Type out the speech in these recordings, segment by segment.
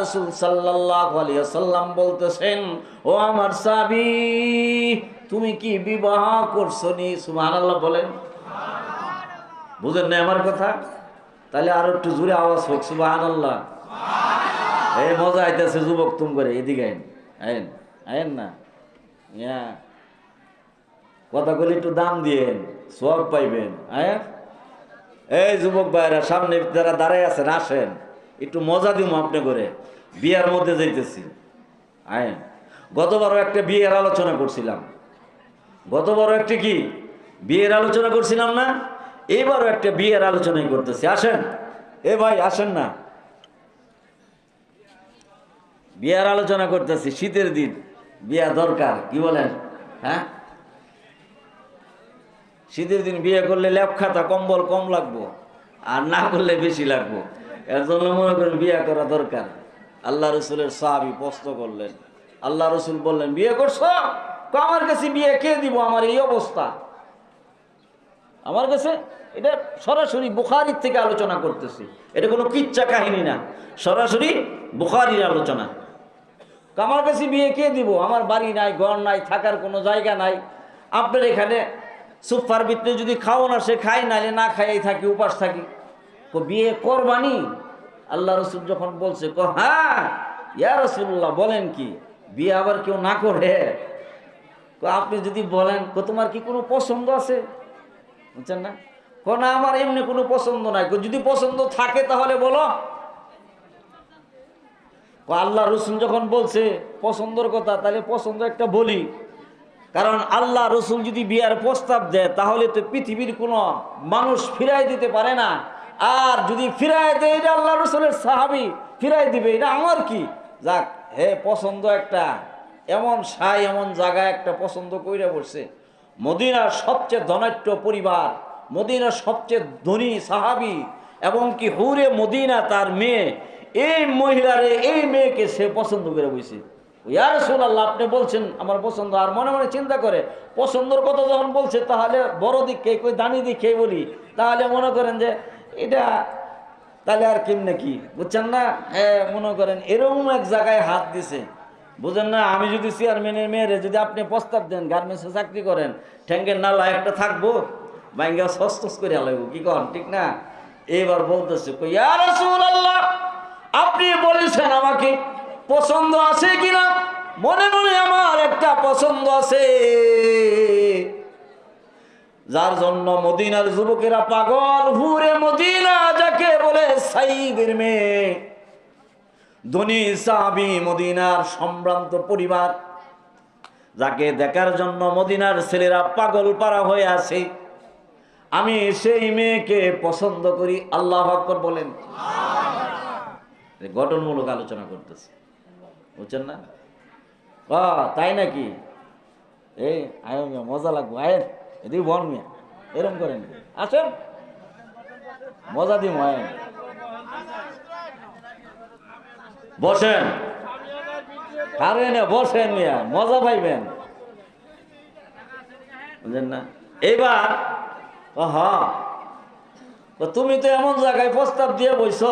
রাসূল সাল্লাল্লাহু আলাইহি ওয়াসাল্লাম বলতেছেন, ও আমার সাহাবী, তুমি কি বিবাহ করছো নি? সুবহানাল্লাহ বলেন। বুঝেন না আমার কথা? তাহলে আরো একটু জোরে আওয়াজ হোক, সুবহানাল্লাহ। এই মজা আইতেছে যুবক, তুম করে এদিকে আইন আইন আইন না, কথা বলে একটু দাম দিয়েন, সওয়াব পাইবেন। এই যুবক ভাইরা সামনে যারা দাঁড়ায় আছেন, আসেন একটু মজা দিব আপনি করে। বিয়ের মধ্যে যাইতেছি। আইন, গতবারও একটা বিয়ের আলোচনা করছিলাম। গতবারও একটা কি বিয়ের আলোচনা করছিলাম না? এবারও একটা বিয়ের আলোচনাই করতেছি। আসেন এ ভাই, আসেন না, বিয়ের আলোচনা করতেছি। শীতের দিন বিয়ে দরকার, কি বলেন? হ্যাঁ, শীতের দিন বিয়ে করলে ল্যাপ খাতা কম্বল কম লাগবো, আর না করলে বেশি লাগবো। এর জন্য মনে করেন বিয়ে করা দরকার। আল্লাহ রসুলের সাহাবী প্রশ্ন করলেন, আল্লাহ রসুল বললেন, বিয়ে করছো? আমার কাছে বিয়ে কে দিব, আমার এই অবস্থা। আমার কাছে এটা সরাসরি বুখারীর থেকে আলোচনা করতেছি, এটা কোনো কিচ্ছা কাহিনী না, সরাসরি বুখারীর আলোচনা। আমার কাছে বিয়ে কে দিব, আমার বাড়ি নাই, ঘর নাই, থাকার কোনো জায়গা নাই। আপনার এখানে সুফার ভিতরে যদি খাও না, সে খাই, নাইলে না খাইয়াই থাকি, উপাস থাকি। বিয়ে করবানি? আল্লাহ রসুল যখন বলছে, হ্যাঁ ইয়া রাসূলুল্লাহ, বলেন কি, বিয়ে আবার কেউ না করে? আপনি যদি বলেন, তোমার কি কোনো পছন্দ আছে? বুঝছেন না? না, আমার এমনি কোনো পছন্দ নাই। যদি পছন্দ থাকে তাহলে বলো। আল্লাহ রসুল যখন বলছে পছন্দের কথা, তাহলে পছন্দ একটা বলি। কারণ আল্লাহ রসুল যদি বিয়ার প্রস্তাব দেয়, তাহলে তো পৃথিবীর কোনো মানুষ ফিরাই দিতে পারে না। আর যদি ফিরাই দেয়, এটা আল্লাহ রসুলের সাহাবী ফিরাই দিবে, এটা আমার কি? যাক, হে পছন্দ একটা এমন সাই, এমন জায়গায় একটা পছন্দ কইরা বসছে। মদিনার সবচেয়ে ধনাঢ্য পরিবার, মদিনার সবচেয়ে ধনী সাহাবী, এবং কি হুরে মদিনা তার মেয়ে, এই মহিলারে, এই মেয়েকে সে পছন্দ করে বসে। ইয়া রাসূলুল্লাহ, আপনি বলছেন আমার পছন্দ, আর মনে মনে চিন্তা করে পছন্দের কথা যখন বলছে, তাহলে বড় দিক কে, কই দানি দিক কে বলি, তাহলে মনে করেন যে এটা তাহলে আর কেমনে কি, বুঝছেন না? মনে করেন এরকম এক জায়গায় হাত দিছে, বুঝেন না? আমি যদি চেয়ারম্যানের মেয়েরে যদি আপনি প্রস্তাব দেন, গার্মেন্টসে চাকরি করেন, ঠ্যাঙ্গের নালা একটা থাকবো, বাইঙ্গা সস্তস করে আলাইব, কি কন, ঠিক না? এইবার বলতেছে, ইয়া রাসূলুল্লাহ, আপনি বলেছেন আমাকে পছন্দ আছে কিনা? মনে মনে আমার একটা পছন্দ আছে, যার জন্য মদিনার যুবকেরা পাগল। হুরে মদিনা যাকে বলে, সাইদের মেয়ে, ধনী সাহাবী, মদিনার সম্ভ্রান্ত পরিবার, যাকে দেখার জন্য মদিনার ছেলেরা পাগল পারা হয়ে আছে, আমি সেই মেয়েকে পছন্দ করি। আল্লাহু আকবার বলেন। গঠনমূলক আলোচনা করতেছে, বুঝছেন না? তাই নাকি? এই আয় মিয়া, মজা লাগবো, আয়েন এদিকে বন মিয়া, এরম করেন, আসেন মজা দিব, আয়েন বসেন, আরে না বসেন মিয়া, মজা পাইবেন, বুঝলেন না? এইবার তুমি তো এমন জায়গায় প্রস্তাব দিয়ে বইছ,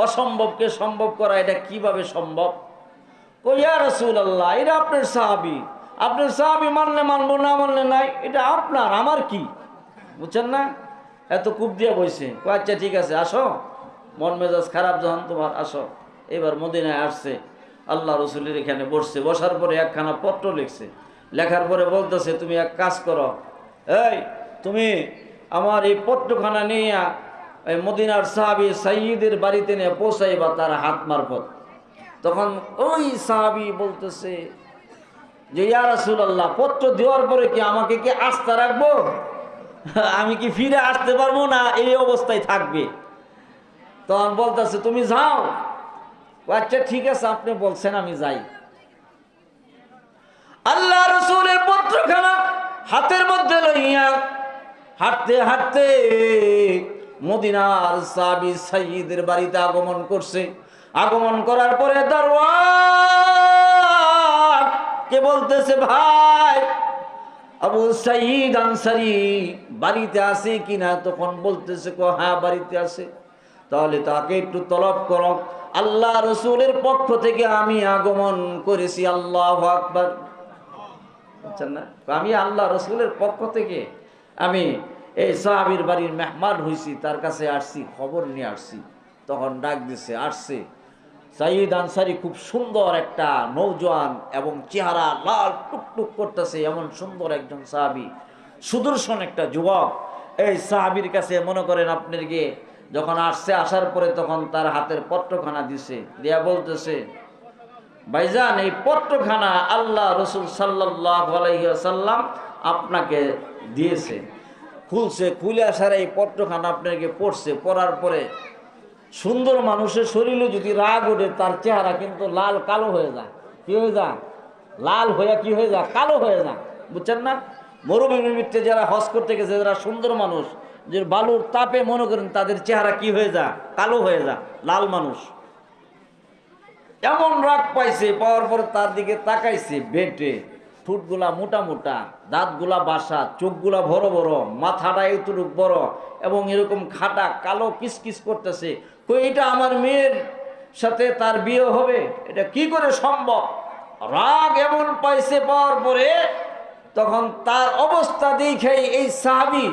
অসম্ভবকে সম্ভব করা এটা কিভাবে সম্ভব? ইয়া রাসূলুল্লাহ, এটা আপনার সাহাবী, আপনার সাহাবী মানলে মানবো, না মানলে নাই, এটা আপনার, আমার কি? বুঝছেন না? এত কূপ দিয়ে বইছে। আচ্ছা ঠিক আছে, আসো, মন মেজাজ খারাপ যখন তোমার, আসো। এবার মদিনায় আসছে, আল্লাহ রসুলের এখানে বসছে। বসার পরে একখানা পত্র লিখছে, লেখার পরে বলতেছে, তুমি এক কাজ করো, এই তুমি আমার এই পত্রখানা নিয়ে এই মদিনার সাহাবী সাইয়্যিদের বাড়িতে নিয়ে পৌঁছাইবা তার হাত মারফত। তখন ওই সাহাবী বলতেছে যে, ইয়া রাসূলুল্লাহ, পত্র দেওয়ার পরে কি আমাকে কি আস্থা রাখবো? আমি কি ফিরে আসতে পারবো না, এই অবস্থায় থাকবে? তখন বলতেছে, তুমি যাও। আচ্ছা ঠিক আছে, আপনি বলছেন, আমি যাই। আল্লাহ রসুলের পত্রখানা হাতের মধ্যে লইয়া হাঁটতে হাঁটতে মদিনার সাহাবী সাইয়্যিদের বাড়িতে আগমন করছে। আগমন করার পরে দারওয়ান কে বলতেছে, ভাই আবু সাঈদ আনসারী বাড়িতে আছে কিনা? তখন বলতেছে, হ্যাঁ বাড়িতে আছে। তাহলে তাকে একটু তলব করো। আল্লাহ রসুলের পক্ষ থেকে আমি আগমন করেছি। আল্লাহু আকবার। বুঝছেন না? আমি আল্লাহ রসুলের পক্ষ থেকে আমি এই সাহাবীর বাড়ির মেহমান হয়েছি, তার কাছে আসছি, খবর নিয়ে আসছি। তখন ডাক দিছে, আসছে সাইদ আনসারী, খুব সুন্দর একটা নৌজওয়ান এবং চেহারা লাল টুকটুক করতেছে, এমন সুন্দর একজন সাহাবী, সুদর্শন একটা যুবক। এই সাহাবীর কাছে মনে করেন আপনার গিয়ে যখন আসছে, আসার পরে তখন তার হাতের পত্রখানা দিছে, দিয়া বলতেছে, ভাইজান এই পত্রখানা আল্লাহ রসুল সাল্লাল্লাহু আলাইহি ওয়াসাল্লাম আপনাকে দিয়েছে। খুলছে, খুলে আসার এই পত্রখানা আপনাকে পড়ছে, পড়ার পরে সুন্দর মানুষের শরীরে যদি রাগ ওঠে, তার চেহারা কিন্তু লাল কালো হয়ে যায়। কি হয়ে যায়? লাল হয়ে কি হয়ে যায়? কালো হয়ে যায়। বুঝছেন না? মরুভূমির ভিতরে যারা হজ করতে গেছে, যারা সুন্দর মানুষ, যে বালুর তাপে মনে করেন তাদের চেহারা কি হয়ে যায়? কালো হয়ে যায়, লাল মানুষ। এমন রাগ পাইছে, পাওয়ার পর তার দিকে তাকাইছে, বেটে ঠোঁটগুলা মোটা মোটা, দাঁতগুলা বাসা, চোখগুলা বড় বড়, মাথাটা এতটুক বড় এবং এরকম খাটা কালো কিসকিস করতেছে। কই এটা আমার মেয়ের সাথে তার বিয়ে হবে? এটা কি করে সম্ভব? রাগ এমন পাইছে, পাওয়ার পরে তখন তার অবস্থা দেখে এই সাহাবী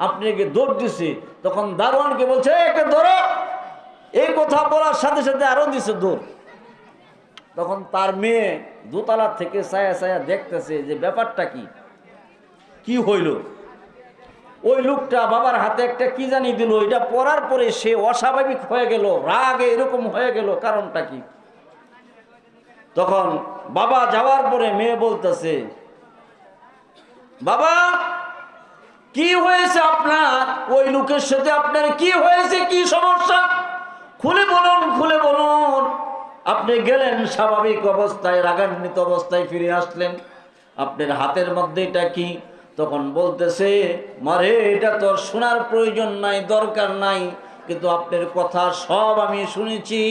আপনাকে দৌড় দিছে। তখন দারোয়ানকে বলছে, একে ধরো। এই কথা বলার সাথে সাথে আরো দিছে দৌড়। তখন তার মেয়ে দোতলা থেকে ছায়া ছায়া দেখতেছে যে ব্যাপারটা কি, কি হইল। ওই লোকটা বাবার হাতে একটা কি জানি দিল, এটা পড়ার পরে সে অস্বাভাবিক হয়ে গেল, রাগে এরকম হয়ে গেল, কারণটা কি? তখন বাবা যাওয়ার পরে মেয়ে বলতেছে, বাবা কি হয়েছে আপনার? ওই লোকের সাথে আপনার কি হয়েছে, কি সমস্যা? খুলে বলুন, খুলে বলুন। আপনি গেলেন স্বাভাবিক অবস্থায়, রাগান্বিত অবস্থায় ফিরে আসলেন, আপনার হাতের মধ্যে এটা কি? তখন বলতেছে, মারে এটা তোর শোনার প্রয়োজন নাই, দরকার নাই, কিন্তু আপনার কথা সব আমি শুনেছি।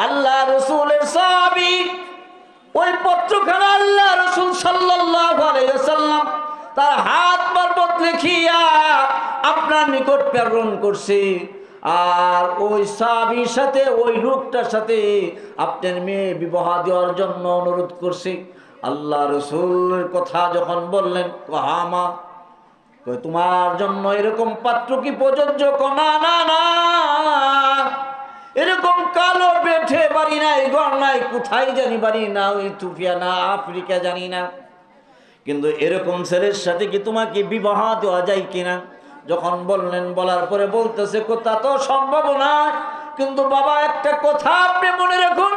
আল্লাহ রসুলের সাহাবী ওই পত্রখানা আল্লাহ রসুল সাল্লাল্লাহু আলাইহি ওয়াসাল্লাম তার হাত মারফত লিখিয়া আপনার নিকট প্রেরণ করছে। আর ওই সাহাবীর সাথে, ওই লোকটার সাথে আপনার মেয়ে বিবাহ দেওয়ার জন্য অনুরোধ করছে। আল্লাহ রসুলের কথা যখন বললেন, কাহামা তোমার জন্য এরকম পাত্র কি প্রযোজ্য? না না না, এরকম কালো বেঠে বাড়ি নাই, ঘর নাই, কোথায় জানি বাড়ি না, ইথিওপিয়া না আফ্রিকা জানি না, কিন্তু এরকম ছেলের সাথে কি তোমাকে বিবাহ দেওয়া যায় কিনা? যখন বললেন, বলার পরে বলতেছে, কথা তো সম্ভব না, কিন্তু বাবা একটা কথা আপনি মনে রাখুন,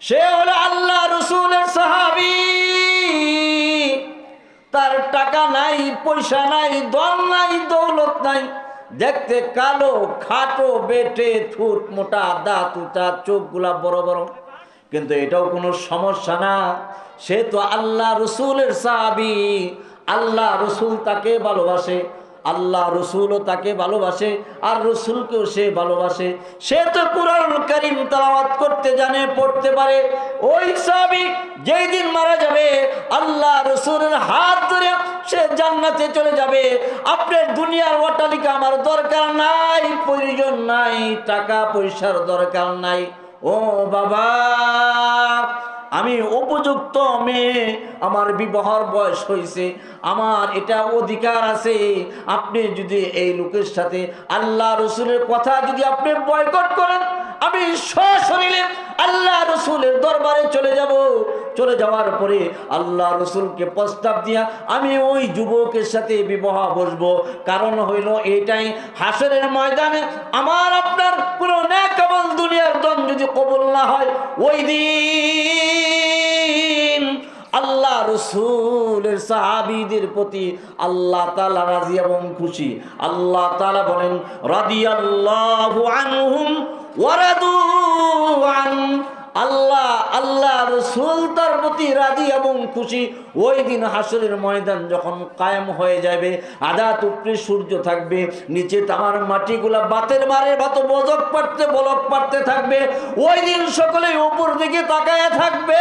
সে হলো আল্লাহ রসুলের সাহাবী, তার টাকা নাই, পয়সা নাই, দল নাই, দৌলত নাই, দেখতে কালো, খাটো, বেটে, ঠোঁট মোটা, দাঁত উঁচা, চোখগুলা বড় বড়, কিন্তু এটাও কোনো সমস্যা না। সে তো আল্লাহ রসুলের সাহাবী, আল্লাহ রসুল তাকে ভালোবাসে, আল্লাহ রসুলও তাকে ভালোবাসে, আর রসুলকেও সে ভালোবাসে। সে তো কুরআনুল কারীম তেলাওয়াত করতে জানে, পড়তে পারে। ওই সাহাবী যেই দিন মারা যাবে, আল্লাহ রসুলের হাত ধরে সে জান্নাতে চলে যাবে। আপনার দুনিয়ার অট্টালিকা আমার দরকার নাই, প্রয়োজন নাই, টাকা পয়সার দরকার নাই। ও বাবা, আমি উপযুক্ত মেয়ে, আমার বিবাহর বয়স হয়েছে, আমার এটা অধিকার আছে। আপনি যদি এই লোকের সাথে আল্লাহ রসুলের কথা যদি আপনি বয়কট করেন, আমি সশরীরে আল্লাহ রসুলের দরবারে চলে যাব। চলে যাওয়ার পরে আল্লাহ রসুলকে প্রস্তাব দিয়া আমি ওই যুবকের সাথে বিবাহ বসবো। কারণ হইল এটাই, হাসরের ময়দানে আমার আপনার কোনো নেক আমল, দুনিয়ার ধন যদি কবুল না হয়, ওই দিন আল্লাহ রসুলের সাহাবীদের প্রতি আল্লাহ তাআলা রাজি এবং খুশি। আল্লাহ তাআলা বলেন, রাদিয়াল্লাহু আনহুম ওয়া রাদু আন। আল্লাহ রসুল তার প্রতি রাজি এবং খুশি। ওই দিন হাসরের ময়দান যখন কায়েম হয়ে যাবে, আদাত উপরে সূর্য থাকবে, নিচে তামার মাটিগুলা বাতের মারে বাত বলক পাড়তে থাকবে। ওই দিন সকলে উপর দিকে তাকায় থাকবে,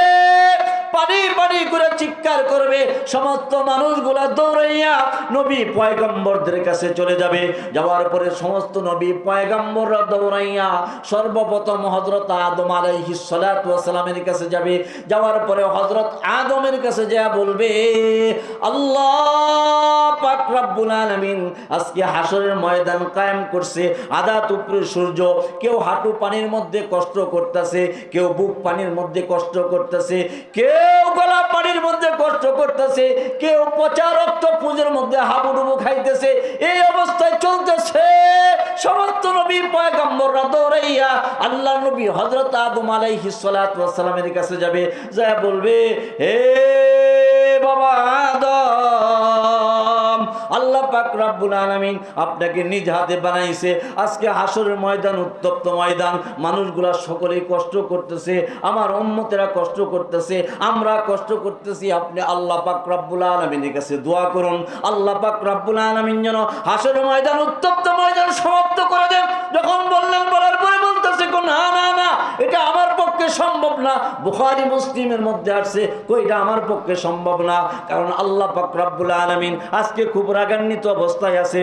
পানি পানি করে চিৎকার করবে, সমস্ত মানুষগুলা দৌড়াইয়া নবী পয়গম্বরদের কাছে চলে যাবে। যাওয়ার পরে সমস্ত নবী পয়গম্বররা দৌড়াইয়া সর্বপ্রথম হযরত আদম আলাইহিস সালাতু ওয়াস সালামের কাছে যাবে। যাওয়ার পরে হযরত আদমের কাছে যা বলবে, আল্লাহ পাক রব্বুল আলামিন আজকে হাসরের ময়দান কায়েম করছে। আদাত উপরে সূর্য, কেউ হাঁটু পানির মধ্যে কষ্ট করতেছে, কেউ বুক পানির মধ্যে কষ্ট করতেছে, কেউ গলা পানির মধ্যে কষ্ট করতেছে, কেউ পচা রক্ত পুজোর মধ্যে হাবুডুবু খাইতেছে। এই অবস্থায় চলতেছে। সমস্ত নবী পয়গম্বররা দৌড়াইয়া আল্লাহ নবী হযরত আদম আলাইহিস সালাতু ওয়াস সালামের কাছে যাবে। যা বলবে, হে বাবা আদম, আল্লাহ পাক রব্বুল আলামিন আপনাকে নিজ হাতে বানাইছে। আজকে হাসরের ময়দান উত্তপ্ত ময়দান, মানুষগুলা সকলেই কষ্ট করতেছে, আমার উম্মতেরা কষ্ট করতেছে, আমরা কষ্ট করতেছি। আপনি আল্লাহ পাক রব্বুল আলামিনের কাছে দোয়া করুন, আল্লাহ পাক রব্বুল আলামিন যেন হাসরের ময়দান উত্তপ্ত ময়দান সমাপ্ত করে দেন। যখন বললেন, বলার পরে বলতেছে, না না না, এটা আমার পক্ষে সম্ভব না। বুখারী মুসলিমের মধ্যে আসছে, এটা আমার পক্ষে সম্ভব না, কারণ আল্লাহ পাক রব্বুল আলামিন আজকে খুব রাগান্বিত অবস্থায় আছে,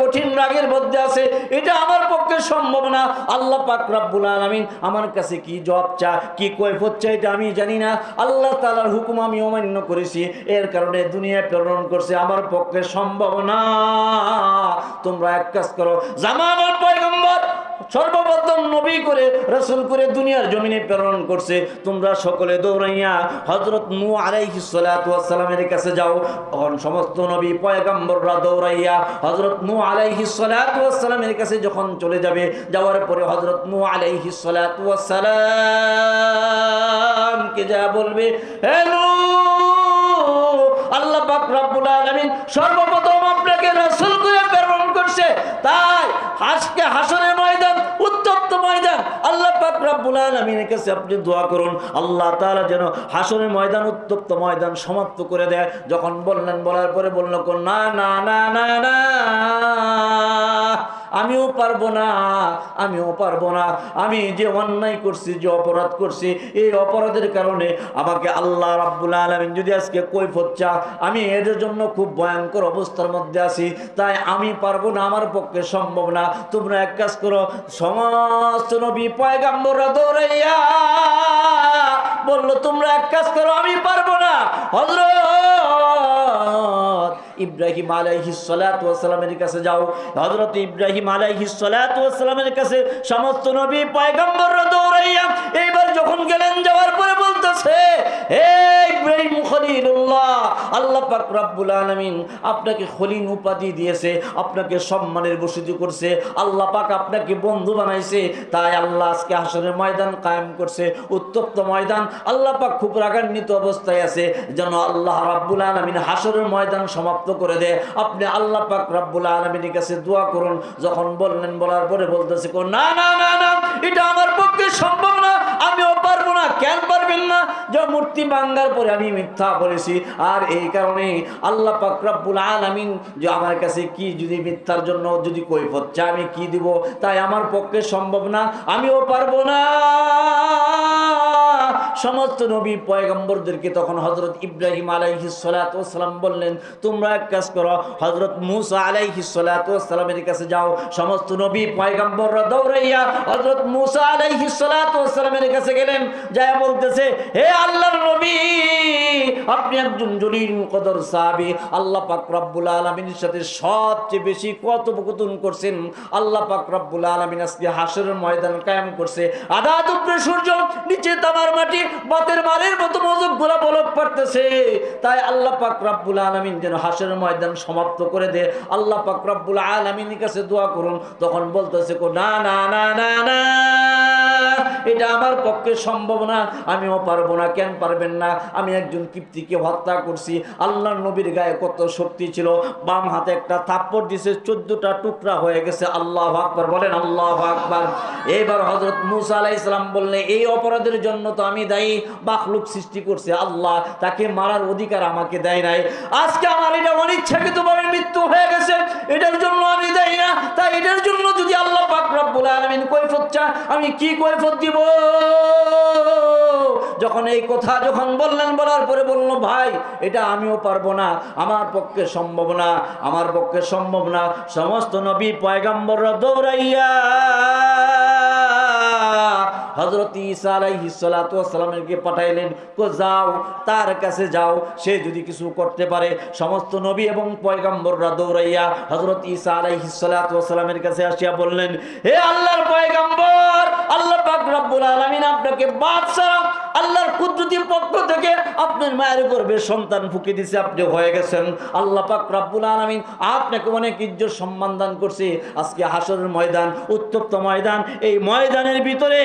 কঠিন রাগের মধ্যে আছে। এটা আমার পক্ষে সম্ভব না। আল্লাহ পাক রব্বুল আলামিন আমার কাছে কি জবাব চা, কি কৈফিয়ত চা, এটা আমি জানি না। আল্লাহ তাআলার হুকুম আমি অমান্য করেছি, এর কারণে দুনিয়ায় প্রেরণ করছে, আমার পক্ষে সম্ভব না। তোমরা এক কাজ করো, জামানার পয়গম্বর সর্বপ্রথম নবী করে রাসূল করে দুনিয়ার জমিনে প্রেরণ করছে, তোমরা সকলে দৌড়াইয়া হযরত নূহ আলাইহিস সালাতু ওয়াস সালামের কাছে যাও। তখন সমস্ত নবী পয়গম্বররা দৌড়াইয়া হযরত নূহ আলাইহিস সালাতু ওয়াস সালামের কাছে যখন চলে যাবে, যাওয়ার পরে হযরত নূহ আলাইহিস সালাতু ওয়াস সালাম কে যা বলবে, হে নূহ, আল্লাহ পাক রব্বুল আলামিন সর্বপ্রথম আপনাকে রাসূল করে প্রেরণ করছে, তাই আজকে হাসরের ময়দান উত্তপ্ত ময়দান, আল্লাহ পাক রব্বুল আলামিনের কাছে আপনি দোয়া করুন, আল্লাহ তাআলা যেন হাসরের ময়দান উত্তপ্ত ময়দান সমাপ্ত করে দেয়। যখন বললেন, বলার পরে বলল, না না না না না, আমিও পারবো না, আমিও পারবো না। আমি যে অন্যায় করছি, যে অপরাধ করছি, এই অপরাধের কারণে আমাকে আল্লাহ রাব্বুল আলামিন যদি আজকে কৈফিয়ত চা, আমি এর জন্য খুব ভয়ঙ্কর অবস্থার মধ্যে আছি, তাই আমি পারবো না, আমার পক্ষে সম্ভব না। তোমরা এক কাজ করো, সমস্ত নবী পয়গম্বররা দৌড়াইয়া বলল, তোমরা এক কাজ করো, আমি পারবো না। হযরত ইব্রাহিম আলাইহিস সালাতু ওয়াস সালামের কাছে যাও। হযরত ইব্রাহিম আলাইহিস সালাতু ওয়াস সালামের কাছে সমস্ত নবী পয়গম্বররা দৌড়াইয়া এইবার যখন গেলেন, যাওয়ার পরে বলতেছে, হে ইব্রাহিম খলিলুল্লাহ, আল্লাহ পাক রব্বুল আলামিন আপনাকে খলিল উপাধি দিয়েছে, আপনাকে সম্মানের ভূষিত করছে, আল্লাহ পাক আপনাকে বন্ধু বানাইছে, তাই আল্লাহ আজকে হাসরের ময়দান কায়েম করছে, উত্তপ্ত ময়দান। আল্লাহ পাক খুব রাগান্বিত অবস্থায় আছে, যেন আল্লাহ রাব্বুল আলামিন হাসরের ময়দান সমাপ্ত করে দেয়। আপনি আল্লাহ পাক রব্বুল আলামিনের কাছে দোয়া করুন। যখন বললেন, বলার পরে বলতেছে, না না না না, এটা আমার পক্ষে সম্ভব না, আমিও পারবো না। কেন পারবেন না? যে মূর্তি ভাঙার পরে আমি মিথ্যা বলেছি, আর এই কারণে আল্লাহ পাক রব্বুল আলামিন যে আমার কাছে কি যদি মিথ্যার জন্য যদি কৈফিয়ত চায়, আমি কি দিব, তাই আমার পক্ষে সম্ভব না, আমিও পারবো না। সমস্ত নবী পয়গম্বরদেরকে তখন হযরত ইব্রাহিম আলাইহিস সালাতু ওয়াস সালাম বললেন, তোমরা এক কাজ করো, হযরত মূসা আলাইহিস সালাতু ওয়াস সালামের কাছে যাও। সমস্ত নবী পয়গম্বররা দৌড়াইয়া হযরত মূসা আলাইহিস সালাতু ওয়াস সালামের কাছে গেলেন, যায় বলতেছে, হে আল্লাহর নবী, আপনি একজন জলিল মুকদ্দর সাহাবী, আল্লাহ পাক রব্বুল আলামিনের সাথে সবচেয়ে বেশি কথোপকথন করছেন। আল্লাহ পাক রব্বুল আলামিন আজকে হাসরের ময়দান কায়েম করছে, আদাত উপরে সূর্য, নিচে তামার মাটি, বাতের মারের মতো মজব গোলা বলক পড়তেছে, তাই আল্লাহ পাক রব্বুল আলামিন যেন হাসরের ময়দান সমাপ্ত করে দেয়। আল্লাহ পাক রব্বুল আলামিনের কাছে দোয়া করুন। তখন বলতেছে, না না না না না, এটা আমার পক্ষে সম্ভব না, আমিও পারবো না। কেন পারবেন না? আমি একজন কিপ্তিকে হত্যা করছি। আল্লাহর নবীর গায়ে কত শক্তি ছিল, বাম হাতে একটা থাপ্পড় দিয়েছে, 14টা টুকরা হয়ে গেছে। আল্লাহু আকবার বলেন, আল্লাহু আকবার। এইবার হযরত মূসা আলাইহিস সালাম বললেন, এই অপরাধের জন্য তো আমি দায়ী, মাখলুক সৃষ্টি করছে আল্লাহ, তাকে মারার অধিকার আমাকে দেয় নাই। আজকে আমার এটা অনিচ্ছাকৃতভাবে মৃত্যু হয়ে গেছে, এটার জন্য আমি দায়ী না। তাই এটার জন্য যদি আল্লাহ পাক রব্বুল আলামিন কৈফিয়ত চায়, আমি কি কৈফিয়ত দিব? যখন এই কথা যখন বললেন, বলার পরে বলল, ভাই এটা আমিও পারবো না, আমার পক্ষে সম্ভব না, আমার পক্ষে সম্ভব না। সমস্ত নবী পয়গম্বররা দৌড়াইয়া হযরত ঈসা আলাইহিস সালাতু ওয়াস সালামকে পাঠাইলেন, যাও তার কাছে যাও, সে যদি কিছু করতে পারে। সমস্ত নবী এবং পয়গম্বররা দৌড়াইয়া হযরত ঈসা আলাইহিস সালাতু ওয়াস সালামের কাছে আসিয়া বললেন, হে আল্লাহর পয়গম্বর, আল্লাহ পাক রব্বুল আলামিন আপনাকে বাদশা আল্লাহর কুদরতি পক্ষ থেকে আপনার মায়ের গর্ভে সন্তান ফুঁকে দিয়েছে, আপনি হয়ে গেছেন। আল্লাহ পাক রব্বুল আলামিন আপনাকে অনেক ইজ্জত সম্মান দান করছে। আজকে হাসরের ময়দান, উত্তপ্ত ময়দান, এই ময়দানের ভিতরে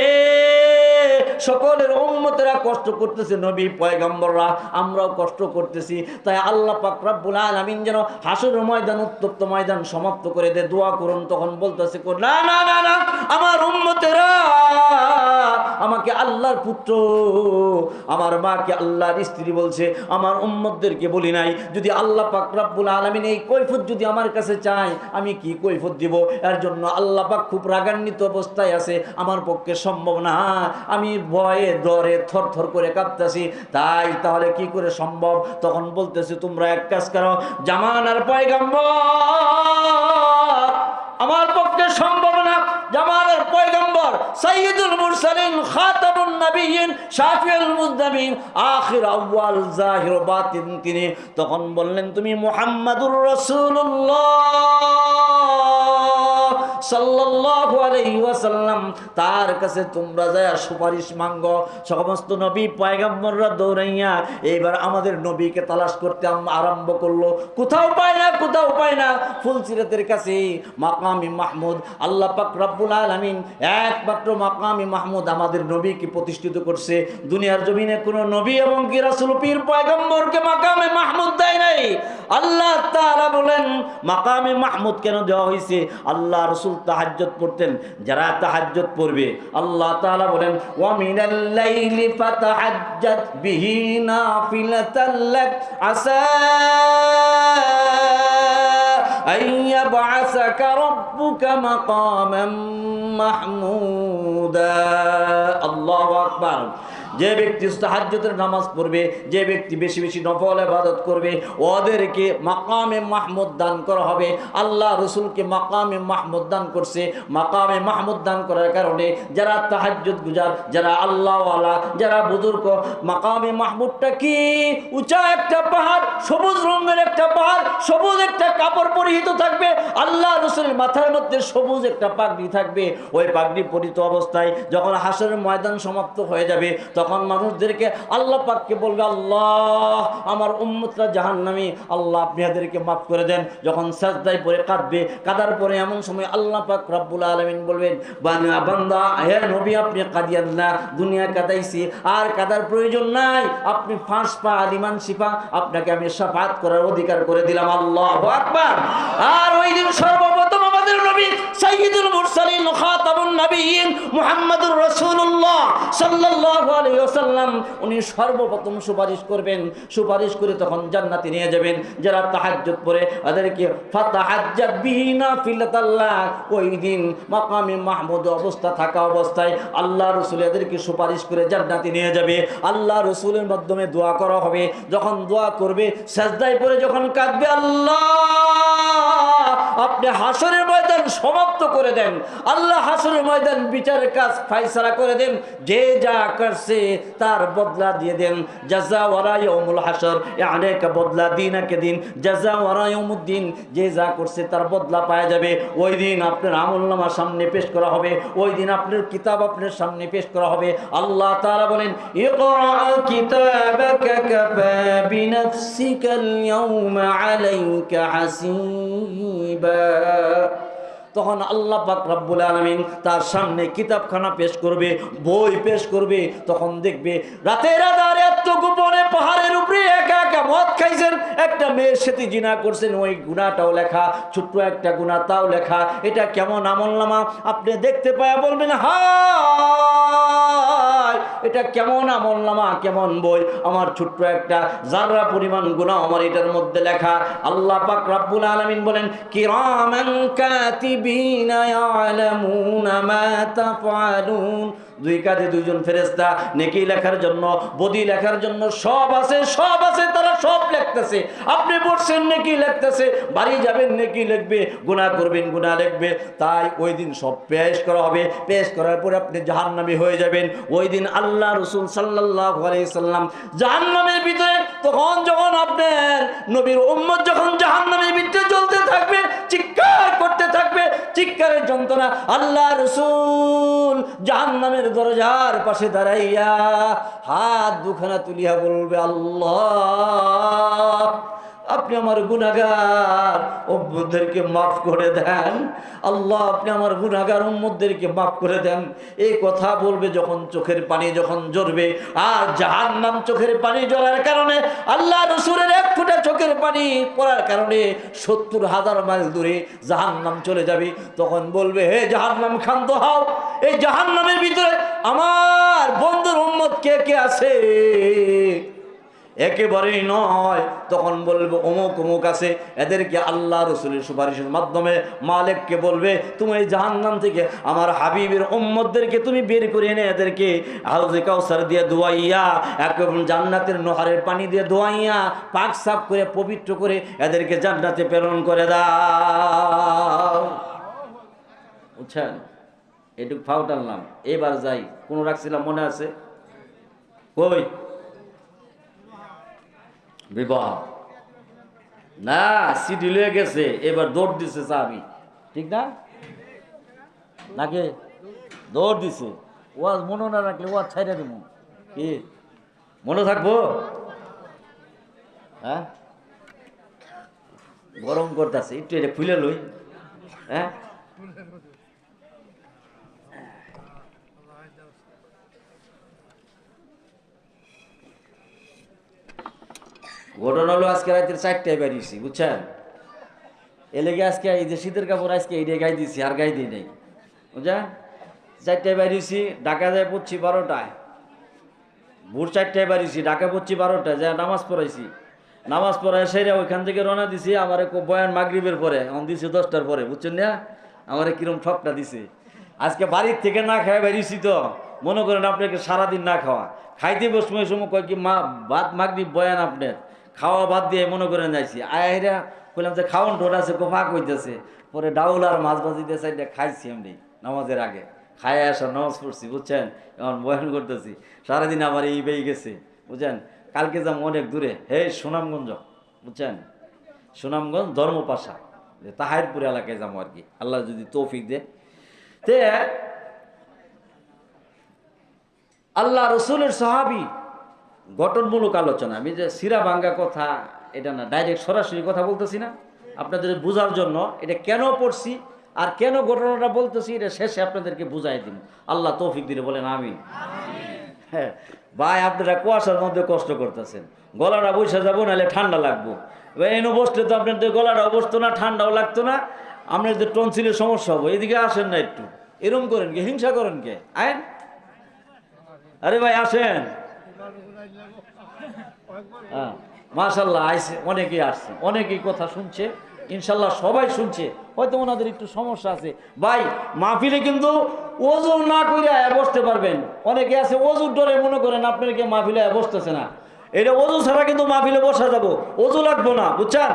সকলের উম্মতেরা কষ্ট করতেছে, নবী পয়গম্বররা আমরাও কষ্ট করতেছি। তাই আল্লাহ পাক রব্বুল আলামিন যেন হাসরের ময়দান, উত্তপ্ত ময়দান সমাপ্ত করে দে, দোয়া করুন। তখন বলতেছে, না না না না, আমার উম্মতেরা আমাকে আল্লাহর পুত্র, আমার মাকে আল্লাহর স্ত্রী বলছে, আমার উম্মতদেরকে বলি নাই। যদি আল্লাহ পাক রব্বুল আলামিন এই কৈফিয়ত যদি আমার কাছে চায়, আমি কি কৈফিয়ত দিব? এর জন্য আল্লাহ পাক খুব রাগান্বিত অবস্থায় আছে, আমার পক্ষে সম্ভব না, আমি ভয়ে ডরে থরথর করে কাঁপতেছি। তাহলে কি করে সম্ভব? তখন বলতেছে, তোমরা এক কাজ করো, জামানার পয়গম্বর আমার পক্ষে সম্ভব না, জামানার পয়গম্বর সাইয়্যিদুল মুরসালিন, খাতামুন নবিয়্যিন, শাফিউল মুযনিবিন, আখির আউয়াল জাহির বাতিন তিনি। তখন বললেন, তুমি মুহাম্মাদুর রাসূলুল্লাহ সাল্লাল্লাহু আলাইহি ওয়াসাল্লাম তার কাছে তোমরা যায় সুপারিশ মাঙ্গো। সমস্ত নবী পয়গম্বররা দৌড়াইয়া এইবার আমাদের নবীকে তালাশ করতে আরম্ভ করলো। কোথাও পায় না, কোথাও পায় না। ফুলসিরাতের কাছে মাকামে মাহমুদ, আল্লাহ পাক রব্বুল আলামিন একমাত্র মাকামে মাহমুদ আমাদের নবীকে প্রতিষ্ঠিত করছে। দুনিয়ার জমিনে কোনো নবী এবং কি রাসূল পীর পয়গম্বরকে মাকামে মাহমুদ দেয় নাই। আল্লাহ তাআলা বলেন, মাকামে মাহমুদ কেন দেওয়া হয়েছে? আল্লাহ রাসূল তাহাজ্জুদ পড়তেন, যারা তাহাজ্জুদ পড়বে আল্লাহ তাআলা বলেন, ওয়া মিনাল লাইলি ফাতাহাজ্জাদ বিহি নাফিলাতাল লাক আসা আইয়াবআসাকা রাব্বুকা মাকামান মাহমুদা। আল্লাহু আকবার। যে ব্যক্তি তাহাজ্জুদের নামাজ পড়বে, যে ব্যক্তি বেশি বেশি নফল ইবাদত করবে, ওদেরকে মাকামে মাহমুদ দান করা হবে। আল্লাহ রাসূলকে মাকামে মাহমুদ দান করছে। মাকামে মাহমুদ দান করার কারণে যারা তাহাজ্জুদ গুজার, যারা আল্লাহওয়ালা, যারা বুজুর্গ, মাকামে মাহমুদটা কি? উঁচা একটা পাহাড়, সবুজ রঙের একটা পাহাড়, সবুজ একটা কাপড় পরিহিত থাকবে, আল্লাহ রাসূলের মাথার মধ্যে সবুজ একটা পাগড়ি থাকবে। ওই পাগড়ি পরিহিত অবস্থায় যখন হাসরের ময়দান সমাপ্ত হয়ে যাবে, তখন মানুষদেরকে আল্লাহ পাককে বলবে, আল্লাহ আমার উম্মতরা জাহান্নামী, আল্লাহ আপনি এদেরকে মাফ করে দেন। যখন সাজদায় পড়ে কাঁদবে, কাঁদার পরে এমন সময় আল্লাহ পাক রব্বুল আলামিন বলবেন, বান্দা হে নবী আপনি কাঁদিয়েন না, দুনিয়া কাঁদাইছি, আর কাঁদার প্রয়োজন নাই, আপনি ফাঁস পা লিমান শিফা, আপনাকে আমি শাফাত করার অধিকার করে দিলাম। আল্লাহু আকবার। আর ওই দিন সর্বপ্রথম আমাদের নবী সাইয়্যিদুল মুরসালিন, খাতামুন নবিয়্যিন, মুহাম্মাদুর রাসূলুল্লাহ সাল্লাল্লাহু আলাইহি ওয়াসাল্লাম উনি সর্বপ্রথম সুপারিশ করবেন। সুপারিশ করে তখন জান্নাতে নিয়ে যাবেন। যারা তাহাজ্জুদ পড়ে ওদেরকে ফাতাহাজ্জাদ বিহি নাফিলাতাল্লাহ, ওই দিন মাকামে মাহমুদ অবস্থা থাকা অবস্থায় আল্লাহ রাসূল এদেরকে সুপারিশ করে জান্নাতে নিয়ে যাবে। আল্লাহ রাসূলের মাধ্যমে দোয়া করা হবে। যখন দোয়া করবে, সাজদায় পড়ে যখন কাঁদবে, আল্লাহ আপনি হাসরের ময়দান সমাপ্ত করে দেন, আল্লাহ হাসরের ময়দান বিচারের কাজ ফায়সালা করে দেন, যে যা করছে তার বদলা দিয়ে দেন। জাযা ওয়ারা ইয়াউমুল হাসর, ইয়ানি কা বদলা দিনাকে দিন, জাযা ওয়ারা ইয়াউমুদ্দিন, যে যা করছে তার বদলা পাওয়া যাবে। ওই দিন আপনার আমলনামা সামনে পেশ করা হবে, ওই দিন আপনার কিতাব আপনার সামনে পেশ করা হবে। আল্লাহ তাআলা বলেন, ইকরা কিতাবাকা কাফা বিনাফসিকাল ইয়াউমা আলাইকা হাসিবা। তখন আল্লাহ পাক রব্বুল আলামিন তার সামনে কিতাবখানা পেশ করবে, বই পেশ করবে। তখন দেখবে রাতের আধারে এত গোপনে পাহাড়ের উপরে একা একা মদ খাইছেন, একটা মেয়ের সাথে জিনা করছেন, ওই গুনাহটাও লেখা, ছোট্ট একটা গুনাহ তাও লেখা। এটা কেমন আমলনামা? আপনি দেখতে পায় বলবেন, হায় এটা কেমন আমলনামা, কেমন বই, আমার ছোট্ট একটা জাররা পরিমাণ গুনাহ আমার এটার মধ্যে লেখা। আল্লাহ পাক রব্বুল আলামিন বলেন, কিরামান কাতিবিনা ইয়ালামুনা মা তাফআলুন, দুই কাঁধে দুইজন ফেরেশতা, নেকি লেখার জন্য, বদি লেখার জন্য সব আছে, সব আছে, তারা সব লিখতেছে। আপনি বসছেন, নেকি লিখতেছে, বাড়ি যাবেন, নেকি লিখবে, গুনাহ করবেন, গুনাহ লিখবে। তাই ওই দিন সব পেশ করা হবে। পেশ করার পরে আপনি জাহান্নামী হয়ে যাবেন। ওই দিন আল্লাহ রাসূল সাল্লাল্লাহু আলাইহি সাল্লাম জাহান্নামের ভিতরে, তখন যখন আপনার নবীর উম্মত যখন জাহান্নামের ভিতরে জ্বলতে থাকবে, চিৎকার করতে থাকবে, চিৎকারের যন্ত্রণা, আল্লাহ রাসূল জাহান্নামের দরজার পাশে দাঁড়াইয়া হাত দুখানা তুলিয়া বলবে, আল্লাহ আপনি আমার গুনাহগার উম্মতদেরকে মাফ করে দেন, আল্লাহ আপনি আমার গুনাহগার উম্মতদেরকে মাফ করে দেন। এই কথা বলবে যখন চোখের পানি যখন ঝরবে, আর জাহান্নাম চোখের পানি ঝরার কারণে, আল্লাহ রাসূলের এক ফোঁটা চোখের পানি পড়ার কারণে ৭০,০০০ মাইল দূরে জাহান্নাম চলে যাবে। তখন বলবে, হে জাহান্নাম ক্ষান্ত হও, এই জাহান্নামের ভিতরে আমার বন্ধুর উম্মত কে কে আছে? একেবারেই নয়। তখন বলবে অমুক অমুক আছে। এদেরকে আল্লাহ রাসূলের সুপারিশের মাধ্যমে মালিককে বলবে, তুমি এই জাহান্নাম থেকে আমার হাবিবের উম্মতদেরকে তুমি বের করে এনে এদেরকে হাউজে কাউসার দিয়ে ধোয়াইয়া, একদম জান্নাতের নহরের পানি দিয়ে ধোয়াইয়া, পাক সাফ করে পবিত্র করে এদেরকে জান্নাতে প্রেরণ করে দাও। বুঝছেন? এটুক ফাউ টানলাম। এবার যাই, কোন রাখছিলাম মনে আছে? কই বিবাহ না, সিডি লয়ে গেছে, এবার দৌড় দিছে চাবি, ঠিক না নাকি? দৌড় দিছে। ওয়াজ মনে না রাখলে ওয়াজ ছাইড়া দেবো। কি মনে থাকবো? হ্যাঁ, গরম করতেছে, একটু এটা খুলে লই। হ্যাঁ, ঘটনা হলো আজকে রাতের 4টায় বেরিয়েছি, বুঝছেন? এ লেগে আজকে এই যে শীতের কাপড় আজকে এইটাই গাই দিছি, আর গাই দিই নাই, বুঝছেন? 4টায় বেরিয়েছি, ঢাকা যায় পড়ছি 12টায়, ভোর 4টায় বেরিয়েছি, ঢাকা পড়ছি 12টায়, যা নামাজ পড়াইছি, নামাজ পড়ায় সেরা ওইখান থেকে রওনা দিছি। আমার বয়ান মাগরিবের পরে অন দিছি 10টার পরে, বুঝছেন না? আমার কিরম ঠকটা দিছে। আজকে বাড়ির থেকে না খাওয়া বেরিয়েছি, তো মনে করেন আপনাকে সারাদিন না খাওয়া, খাইতে বসবো এই সময় কয় কি মা ভাত মাগরিব বয়ান আপনার খাওয়া বাদ দিয়ে মনে করেন যাইছি। আয়রা বললাম যে খাওয়ান ঢোট আছে, ফাঁক হইতেছে, পরে ডাউল আর মাছ ভাজিতে চাইতে খাইছি এমনি নামাজের আগে, খাই আসা নামাজ পড়ছি, বুঝছেন? এখন বয়ান করতেছি, সারাদিন আমার এই বেয়ে গেছে, বুঝছেন? কালকে যাম অনেক দূরে, হে সুনামগঞ্জ, বুঝছেন? সুনামগঞ্জ ধর্মপাশা, তাহিরপুর এলাকায় যাবো আর কি, আল্লাহ যদি তৌফিক দে। তে আল্লাহ রসুলের সাহাবী গঠনমূলক আলোচনা, আমি যে সিরা ভাঙ্গা কথা এটা না, ডাইরেক্ট সরাসরি কথা বলতেছি না, আপনাদের বোঝার জন্য এটা কেন পড়ছি আর কেন ঘটনাটা বলতেছি এটা শেষে আপনাদেরকে বুঝাই দিন, আল্লাহ তৌফিক দিলে বলেন আমিন। হ্যাঁ ভাই, আপনারা কুয়াশার মধ্যে কষ্ট করতেছেন, গলাটা বসে যাবো, নাহলে ঠান্ডা লাগবো। এনে বসলে তো আপনাদের গলাটাও বসতো না, ঠান্ডাও লাগতো না, আপনাদের টনসিলের সমস্যা হবো। এদিকে আসেন না, একটু এরম করেন কে, হিংসা করেন কে? আয়েন, আরে ভাই আসেন। হ্যাঁ মাশাল্লাহ, আইসে, অনেকেই আসছে, অনেকেই কথা শুনছে, ইনশাল্লাহ সবাই শুনছে, হয়তো ওনাদের একটু সমস্যা আছে। ভাই মাহফিলে কিন্তু ওযু না করে বসতে পারবেন। অনেকে আছে ওযুর ডরে মনে করেন আপনাকে মাহফিলে বসতেছে না, এটা ওযু ছাড়া কিন্তু মাহফিলে বসা যাবো, ওযু লাগবো না, বুঝছেন?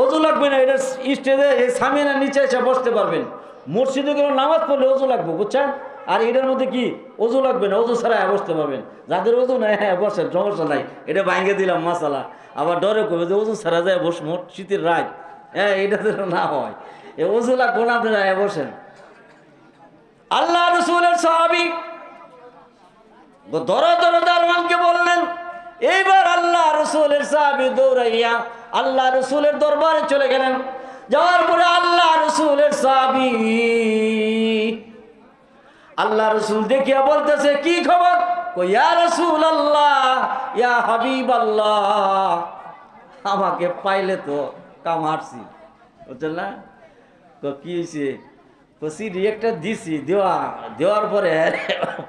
ওযু লাগবে না, এটা স্টেজে এই সামিয়ানার নিচে এসে বসতে পারবেন। মসজিদে কোনো নামাজ পড়লে ওযু লাগবে, বুঝছেন? আর এটার মধ্যে কি ওযু লাগবে না, ওযু ছাড়া বসতে পারবেন। যাদের ওযু নাই হ্যাঁ বসেন, সমস্যা নাই, এটা ভাঙে দিলাম মাসালা। আবার ডরে করবে যে ওযু ছাড়া যায় বসমো, শীতের রাত, হ্যাঁ এটা যেন না হয়, এ ওযু লাগবো না, আপনারা বসেন। আল্লাহ রাসূলের সাহাবী দারওয়ানকে বললেন। এইবার আল্লাহ রাসূলের সাহাবী দৌড়াইয়া আল্লাহ রাসূলের দরবারে চলে গেলেন। যাওয়ার পরে আল্লাহ রাসূলের সাহাবী আল্লাহ রাসূল দেখিয়া বলতেছে, কি খবর? কই ইয়া রাসূলুল্লাহ, ইয়া হাবিবাল্লাহ, আমাকে পাইলে তো কামারছি, বুঝলেন না? কি হয়েছে? সিডি একটা দিছি, দেওয়ার পরে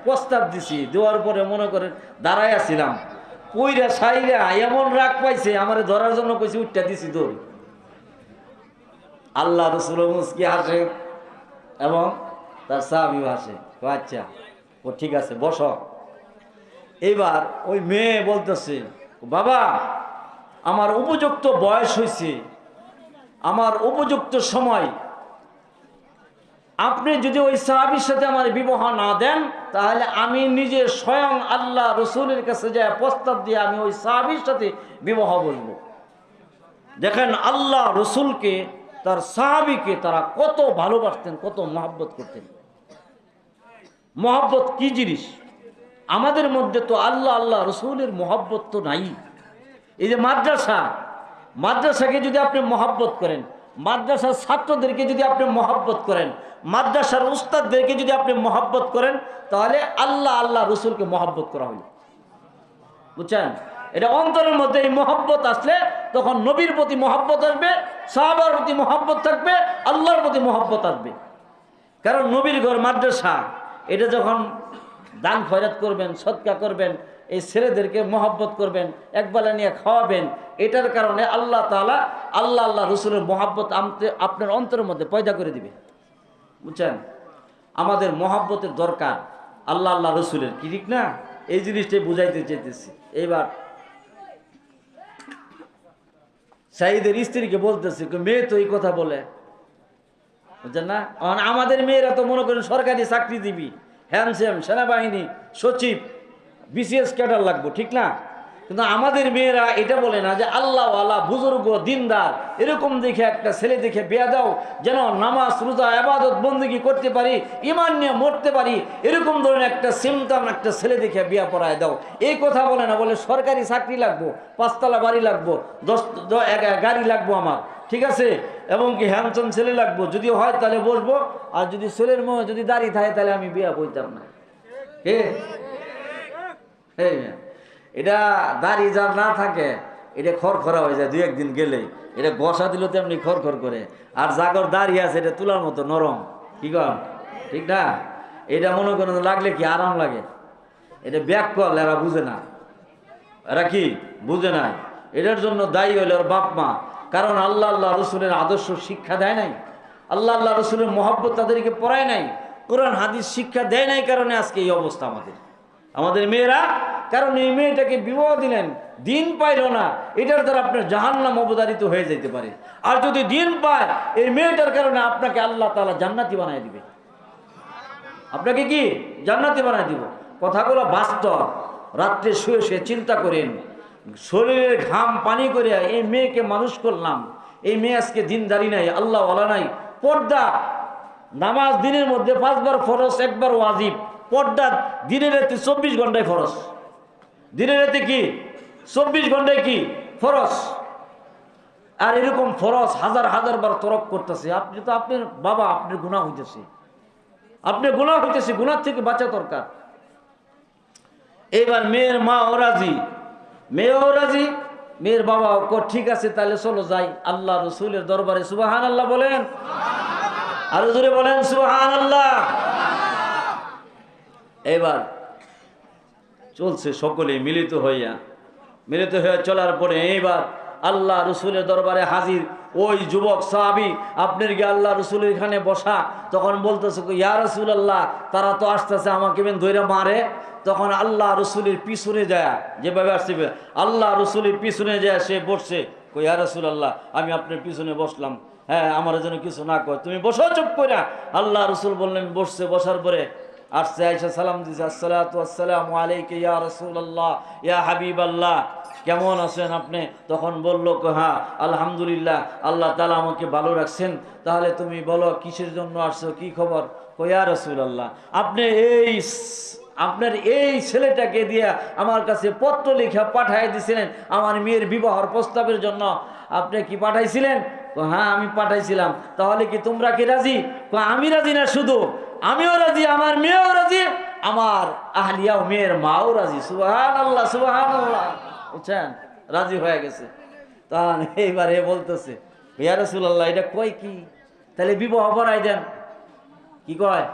প্রস্তাব দিছি, দেওয়ার পরে মনে করেন দাঁড়াই আসছিলাম, পইরা সাইরা এমন রাগ পাইছে, আমারে ধরার জন্য কইছে, উঠটা দিছি দৌড়। আল্লাহ রাসূল মুস্কি হাসে এবং তার সাহাবী হাসে। আচ্ছা ও ঠিক আছে বসো। এইবার ওই মেয়ে বলতেছে, বাবা আমার উপযুক্ত বয়স হয়েছে, আমার উপযুক্ত সময়, আপনি যদি ওই সাহাবীর সাথে আমার বিবাহ না দেন তাহলে আমি নিজে স্বয়ং আল্লাহ রসুলের কাছে যায় প্রস্তাব দিয়ে আমি ওই সাহাবীর সাথে বিবাহ বলবো। দেখেন আল্লাহ রসুলকে, তার সাহাবীকে তারা কত ভালোবাসতেন, কত মহব্বত করতেন। মহব্বত কি জিনিস? আমাদের মধ্যে তো আল্লাহ আল্লাহ রসুলের মহব্বত তো নাই। এই যে মাদ্রাসাকে যদি আপনি মহব্বত করেন, মাদ্রাসার ছাত্রদেরকে যদি আপনি মহব্বত করেন, মাদ্রাসার উস্তাদদেরকে যদি আপনি মহব্বত করেন, তাহলে আল্লাহ আল্লাহ রসুলকে মহব্বত করা হলো। বুঝছেন? এটা অন্তরের মধ্যে এই মহব্বত আসলে তখন নবীর প্রতি মহব্বত আসবে, সাহাবার প্রতি মহব্বত থাকবে, আল্লাহর প্রতি মহব্বত আসবে। কারণ নবীর ঘর মাদ্রাসা, এটা যখন দান খয়রাত করবেন, সদকা করবেন, এই ছেলেদেরকে মহব্বত করবেন, একবেলা নিয়ে খাওয়াবেন, এটার কারণে আল্লাহ তাআলা আল্লাহ আল্লাহ রসুলের মহব্বত আপনার অন্তরের মধ্যে পয়দা করে দিবে। বুঝছেন? আমাদের মহব্বতের দরকার আল্লাহ আল্লাহ রসুলের, কি ঠিক না? এই জিনিসটাই বুঝাইতে চাইতেছি। এইবার সাইদের স্ত্রীকে বলতেছে, মেয়ে তো এই কথা বলে, বুঝছেন না? আমাদের মেয়েরা তো মনে করেন সরকারি চাকরিজীবী, হ্যামস্যাম, সেনাবাহিনী, সচিব, বিসিএস ক্যাডার লাগবো, ঠিক না? কিন্তু আমাদের মেয়েরা এটা বলে না যে আল্লাহওয়ালা, বুজুর্গ, দিনদার, এরকম দেখে একটা ছেলে দেখে বিয়া দাও, যেন নামাজ রোজা ইবাদত বন্দেগী করতে পারি, ঈমান নিয়ে মরতে পারি, এরকম ধরনের একটা সিমটাম একটা ছেলে দেখে বিয়া পড়ায় দাও। এই কথা বলে না, বলে সরকারি চাকরি লাগবো, 5 তলা বাড়ি লাগবো, 10 গাড়ি লাগবো আমার, ঠিক আছে, এবং কি হ্যামসম ছেলে লাগবো, যদি হয় তাহলে বসবো, আর যদি ছেলের মুখে যদি দাড়ি থাকে তাহলে আমি বিয়া বইতাম না। এটা দাড়ি যার না থাকে এটা খড়খড়া হয়ে যায়, 2-1 দিন গেলে এটা বসা দিল তেমনি খড়খড় করে। আর জাগর দাড়ি আছে এটা তুলার মতো নরম, কি কর, ঠিক না? এটা মনে করেন লাগলে কি আরাম লাগে, এটা ব্যাক কল, এরা বুঝে না, এরা কি বুঝে না। এটার জন্য দায়ী হইল ওর বাপ মা, কারণ আল্লাহ আল্লাহ রসুলের আদর্শ শিক্ষা দেয় নাই, আল্লাহ আল্লাহ রসুলের মহব্বত তাদেরকে পড়ায় নাই, কোরআন হাদিস শিক্ষা দেয় নাই, কারণে আজকে এই অবস্থা আমাদের মেয়েরা। কারণ এই মেয়েটাকে বিবাহ দিলেন, দিন পাইল না, এটার দ্বারা আপনার জাহান্নাম অবধারিত হয়ে যেতে পারে। আর যদি দিন পায়, এই মেয়েটার কারণে আপনাকে আল্লাহ তাআলা জান্নাতি বানায় দিবে, আপনাকে কি জান্নাতি বানায় দিব। কথাগুলো বাস্তব। রাত্রে শুয়ে শুয়ে চিন্তা করেন, শরীরের ঘাম পানি করে এই মেয়েকে মানুষ করলাম, এই মেয়ে আজকে দিনদারি নাই, আল্লাহ ওয়ালা নাই, পর্দা, নামাজ দিনের মধ্যে 5 বার ফরজ, 1 বার ওয়াজিব, পর্দা দিনের রাতে 24 ঘন্টায় ফরজ, দিনের রাতে কি 24 ঘন্টায় কি ফরজ। আর এরকম ফরজ হাজার হাজার বার তরক করতেছে, আপনি তো আপনার বাবা, আপনার গুনাহ হইতেছে, আপনার গুনাহ হইতেছে, গুনাহ থেকে বাঁচা দরকার। এবার মেয়ের মা ও রাজি, মেয়েও রাজি, মেয়ের বাবা ঠিক আছে তাহলে চলো যাই আল্লাহ রসুলের দরবারে। সুবহানাল্লাহ বলেন, আরো জোরে বলেন সুবহানাল্লাহ। এবার চলছে সকলে মিলিত হইয়া চলার পরে এইবার আল্লাহ রসুলের দরবারে হাজির ওই যুবক সাহাবী, আপনার গিয়ে আল্লাহ রসুলের এখানে বসা, তখন বলতেছে ইয়া রাসূলুল্লাহ, তারা তো আসতেছে আমাকে বেন ধইরা মারে। তখন আল্লাহ রসুলের পিছনে যায়, যেভাবে আসছে আল্লাহ রসুলের পিছনে যায় সে বসছে, ইয়া রাসূলুল্লাহ আমি আপনার পিছনে বসলাম, হ্যাঁ আমার যেন কিছু না কয়, তুমি বসো চুপ করে। আল্লাহ রসুল বললেন বসছে, বসার পরে আসছে, আয়েশা সালাম দিছে, আসসালাতু আসসালামু আলাইকা ইয়া রাসূলুল্লাহ ইয়া হাবিবাল্লাহ, কেমন আছেন আপনি? তখন বলল হ্যাঁ আলহামদুলিল্লাহ, আল্লাহ তাআলা আমাকে ভালো রাখছেন। তাহলে তুমি বলো কিসের জন্য আসছো, কি খবর? ইয়া রাসূলুল্লাহ আপনার এই ছেলেটাকে দিয়ে আমার কাছে পত্র লেখা পাঠাই দিয়েছিলেন আমার মেয়ের বিবাহের প্রস্তাবের জন্য, আপনি কি পাঠাইছিলেন? হ্যাঁ আমি পাঠাইছিলাম। তাহলে কি তোমরা কি রাজি? আমি রাজি না শুধু আমিও রাজি, আমার মেয়েও রাজি, আমার আহলিয়াও মেয়ের মাও রাজি। সুবহানাল্লাহ সুবহানাল্লাহ, বুঝছেন? রাজি হয়ে গেছে। তখন এইবারে বলতেছে ইয়া রাসূলুল্লাহ এটা কয় কি? তাহলে বিবাহ পড়াই দেন। কি কয়?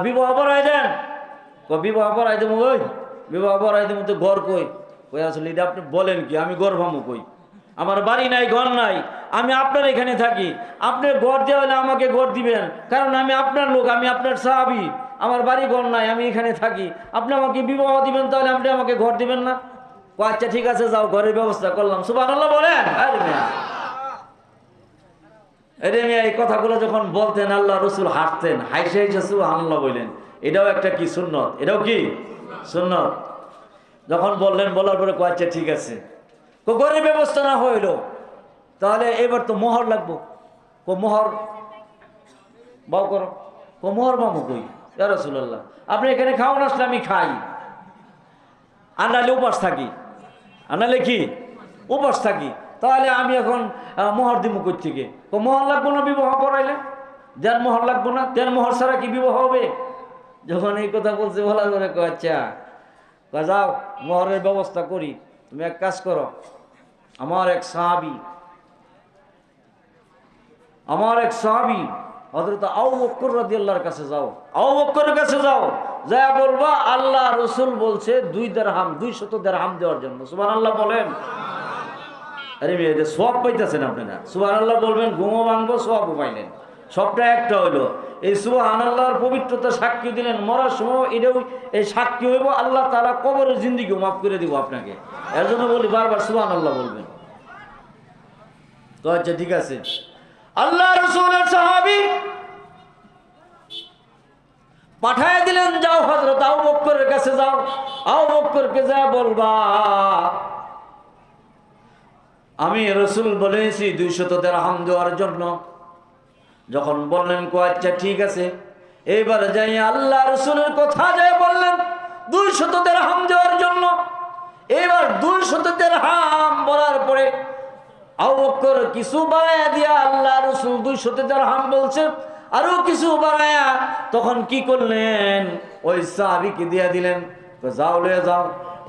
বিবাহ পড়াই দেন। বিবাহ পড়াই দেবো, ওই বিবাহ পড়াই দেবো তো ঘর কই? আসলে এটা আপনি বলেন কি, আমি ঘর ভামো কই? আমার বাড়ি নাই, ঘর নাই, আমি আপনার এখানে থাকি, আপনি ঘর দেওয়া হলে আমাকে ঘর দিবেন, কারণ আমি আপনার লোক, আমি আপনার সাহাবী, আমার বাড়ি ঘর নাই, আমি এখানে থাকি, আপনি আমাকে বিবাহ দিবেন, তাহলে আপনি আমাকে ঘর দিবেন না? আচ্ছা ঠিক আছে, যাও, ঘরের ব্যবস্থা করলাম। সুবহানাল্লাহ বলেন। আরে মিয়া, এই কথাগুলো যখন বলতেন আল্লাহ রসুল হাসতেন, হাইসে হাইসে সুবহানাল্লাহ বললেন। এটাও একটা কি সুন্নত, এটাও কি সুন্নত। যখন বললেন, বলার পরে আচ্ছা ঠিক আছে, ঘরের ব্যবস্থা না হইল, তাহলে এবার তো মোহর লাগবো। মোহর বাও করো। মোহর বাবু কই? ইয়া রাসূলুল্লাহ, আপনি এখানে খাওয়ান আসলে আমি খাই, আনালে উপাস থাকি, আনালে কি উপাস থাকি, তাহলে আমি এখন মোহর দিব কই থেকে? মোহর লাগবো না বিবাহ করাইলে? দেন মোহর লাগবো না? দেন মোহর ছাড়া কি বিবাহ হবে? যখন এই কথা বলছে, বলার করে আচ্ছা যাও, মোহরের ব্যবস্থা করি। তুমি এক কাজ করো, আমার এক সাহাবী হযরত আবু বকর রাদিয়াল্লাহর কাছে যাও, আবু বকরের কাছে যাও, যা বলবা আল্লাহ রসুল বলছে 200 দিরহাম দেওয়ার জন্য। সুবহানাল্লাহ বলেন। আরে মেয়ে, সওয়াব পাইতেছেন আপনারা। সুবহানাল্লাহ বলবেন, ঘুমও ভাঙবো, সওয়াবও পাইলেন। সবটা একটা হইলো, এই সুবহানাল্লাহর পবিত্রতা সাক্ষী দিলেন, মরার সময় এটাও এই সাক্ষী হইব, আল্লাহ তাআলা কবরের জিন্দেগিও মাফ করে দিব আপনাকে। এর জন্য বলি, বারবার সুবহানাল্লাহ বলবেন। তো আচ্ছা ঠিক আছে, আল্লাহ রসুলের সাহাবী পাঠায় দিলেন, যাও হযরত আবু বকরের কাছে যাও, আবু বকরকে যা বলবা আমি রসুল বলেছি 200 দিরহাম দেওয়ার জন্য। যখন বললেন আচ্ছা ঠিক আছে, এবার যাই আল্লাহ রসুলের কথা যায় বললেন 200 দিরহাম দেওয়ার জন্য। এবার 200 দিরহাম বলার পরে আবু বকর কিছু বাড়ায়া দিয়া, আল্লাহ রসুল 200 দিরহাম বলছেন, আরো কিছু বাড়ায়া তখন কি করলেন, ওই সাহাবীকে দিয়া দিলেন, যাও লয়ে যাও।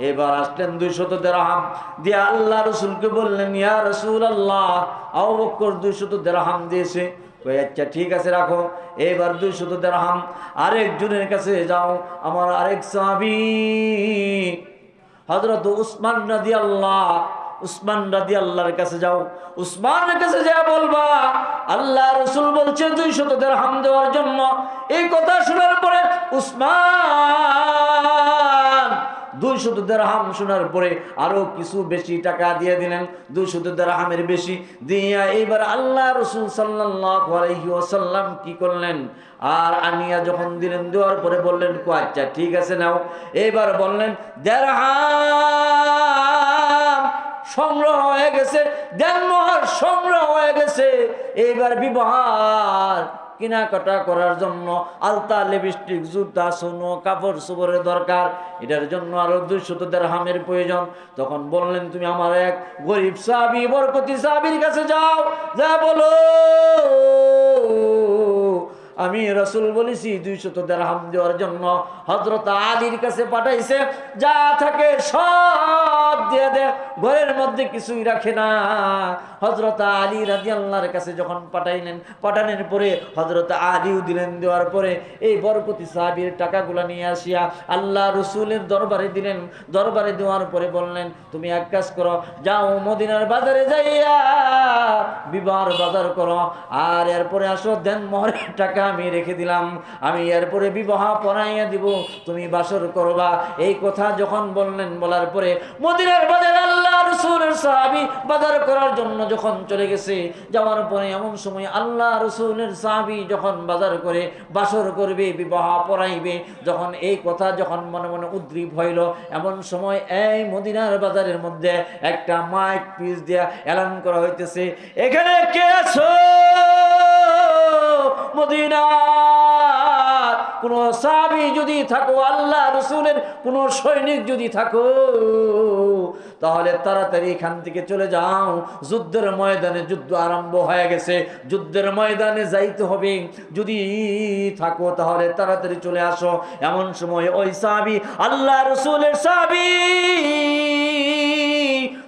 এবার আসলেন 200 দিরহাম দিয়া আল্লাহ রসুলকে বললেন, ইয়া রাসূলুল্লাহ, আবু বকর 200 দিরহাম দিয়েছে। আচ্ছা ঠিক আছে, রাখো। এবার 200 দিরহাম আরেকজনের কাছে যাও, আমার আরেক সাহাবী হযরত উসমান রাদিয়াল্লাহর কাছে যাও। উসমানের কাছে যা বলবা আল্লাহ রসুল বলছে 200 দিরহাম দেওয়ার জন্য। এই কথা শোনার পরে উসমান 200 দিরহাম শোনার পরে আরো কিছু বেশি টাকা দিয়ে দিলেন, 200 দিরহামের বেশি দিয়া এবার আল্লাহ রসুল সাল্লাল্লাহু আলাইহি ওয়াসাল্লাম কি করলেন, আর আনিয়া যখন দিলেন, দেওয়ার পরে বললেন আচ্ছা ঠিক আছে নাও। এবার বললেন দিরহাম সংগ্রহ হয়ে গেছে, দেনমোহর সংগ্রহ হয়ে গেছে। এইবার বিবাহ কেনাকাটা করার জন্য আলতা, লিপস্টিক, জুতা, সোনো, কাপড় চোপড়ের দরকার, এটার জন্য আরো 200 দিরহামের প্রয়োজন। তখন বললেন, তুমি আমার এক গরিব সাহাবী, বরকতি সাহাবীর কাছে যাও, যা বলো আমি রাসূল বলেছি 200 দিরহাম দেওয়ার জন্য। হযরত আলীর কাছে পাঠাইছে, যা থাকে সব দিয়ে দে, ঘরের মধ্যে কিছুই রাখে না। হযরত আলী রাদিয়াল্লাহর কাছে যখন পাঠাইলেন, পাঠানোর পরে হযরত আলীও দিলেন। দেওয়ার পরে এই বরকতি সাহাবীর টাকাগুলো নিয়ে আসিয়া আল্লাহ রসুলের দরবারে দিলেন। দরবারে দেওয়ার পরে বললেন, তুমি এক কাজ করো, যাও মদিনার বাজারে যাইয়া বিবাহর বাজার করো, আর এরপরে আসো, দেন মোহরের টাকা আমি রেখে দিলাম, আমি এরপরে বিবাহ পড়াইয়া দিব, তুমি বাসর করবা। এই কথা যখন বললেন, বলার পরে মদিনার বাজারে আল্লাহ রসুলের সাহাবী বাজার করার জন্য যখন চলে গেছে, যাওয়ার পরে এমন সময় আল্লাহ রসুলের সাহাবী যখন বাজার করে বাসর করবে, বিবাহ পড়াইবে, যখন এই কথা যখন মনে মনে উদ্গ্রীব হইল, এমন সময় এই মদিনার বাজারের মধ্যে একটা মাইক পিস দিয়া এলান করা হইতেছে, এখানে কে আছো? মদিনার কোন সাহাবী যদি থাকো, আল্লাহ রসুলের কোন সৈনিক যদি থাকো, তাহলে তাড়াতাড়ি এখান থেকে চলে যাও, যুদ্ধের ময়দানে যুদ্ধ আরম্ভ হয়ে গেছে, যুদ্ধের ময়দানে যাইতে হবে, যদি থাকো তাহলে তাড়াতাড়ি চলে আসো। এমন সময় ওই সাহাবী, আল্লাহ রসুলের সাহাবী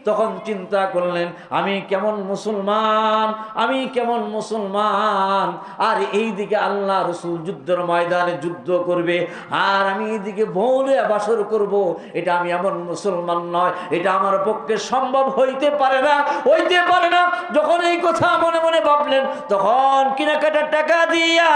তখন চিন্তা করলেন, আমি কেমন মুসলমান, আমি কেমন মুসলমান, আর এইদিকে আল্লাহ রসুল যুদ্ধের ময়দানে যুদ্ধ করবে, আর আমি এইদিকে বউলে বাসর করব, এটা আমি এমন মুসলমান নয়, এটা আমার পক্ষে সম্ভব হইতে পারে না, হইতে পারে না। যখন এই কথা মনে মনে ভাবলেন, তখন কেনাকাটার টাকা দিয়া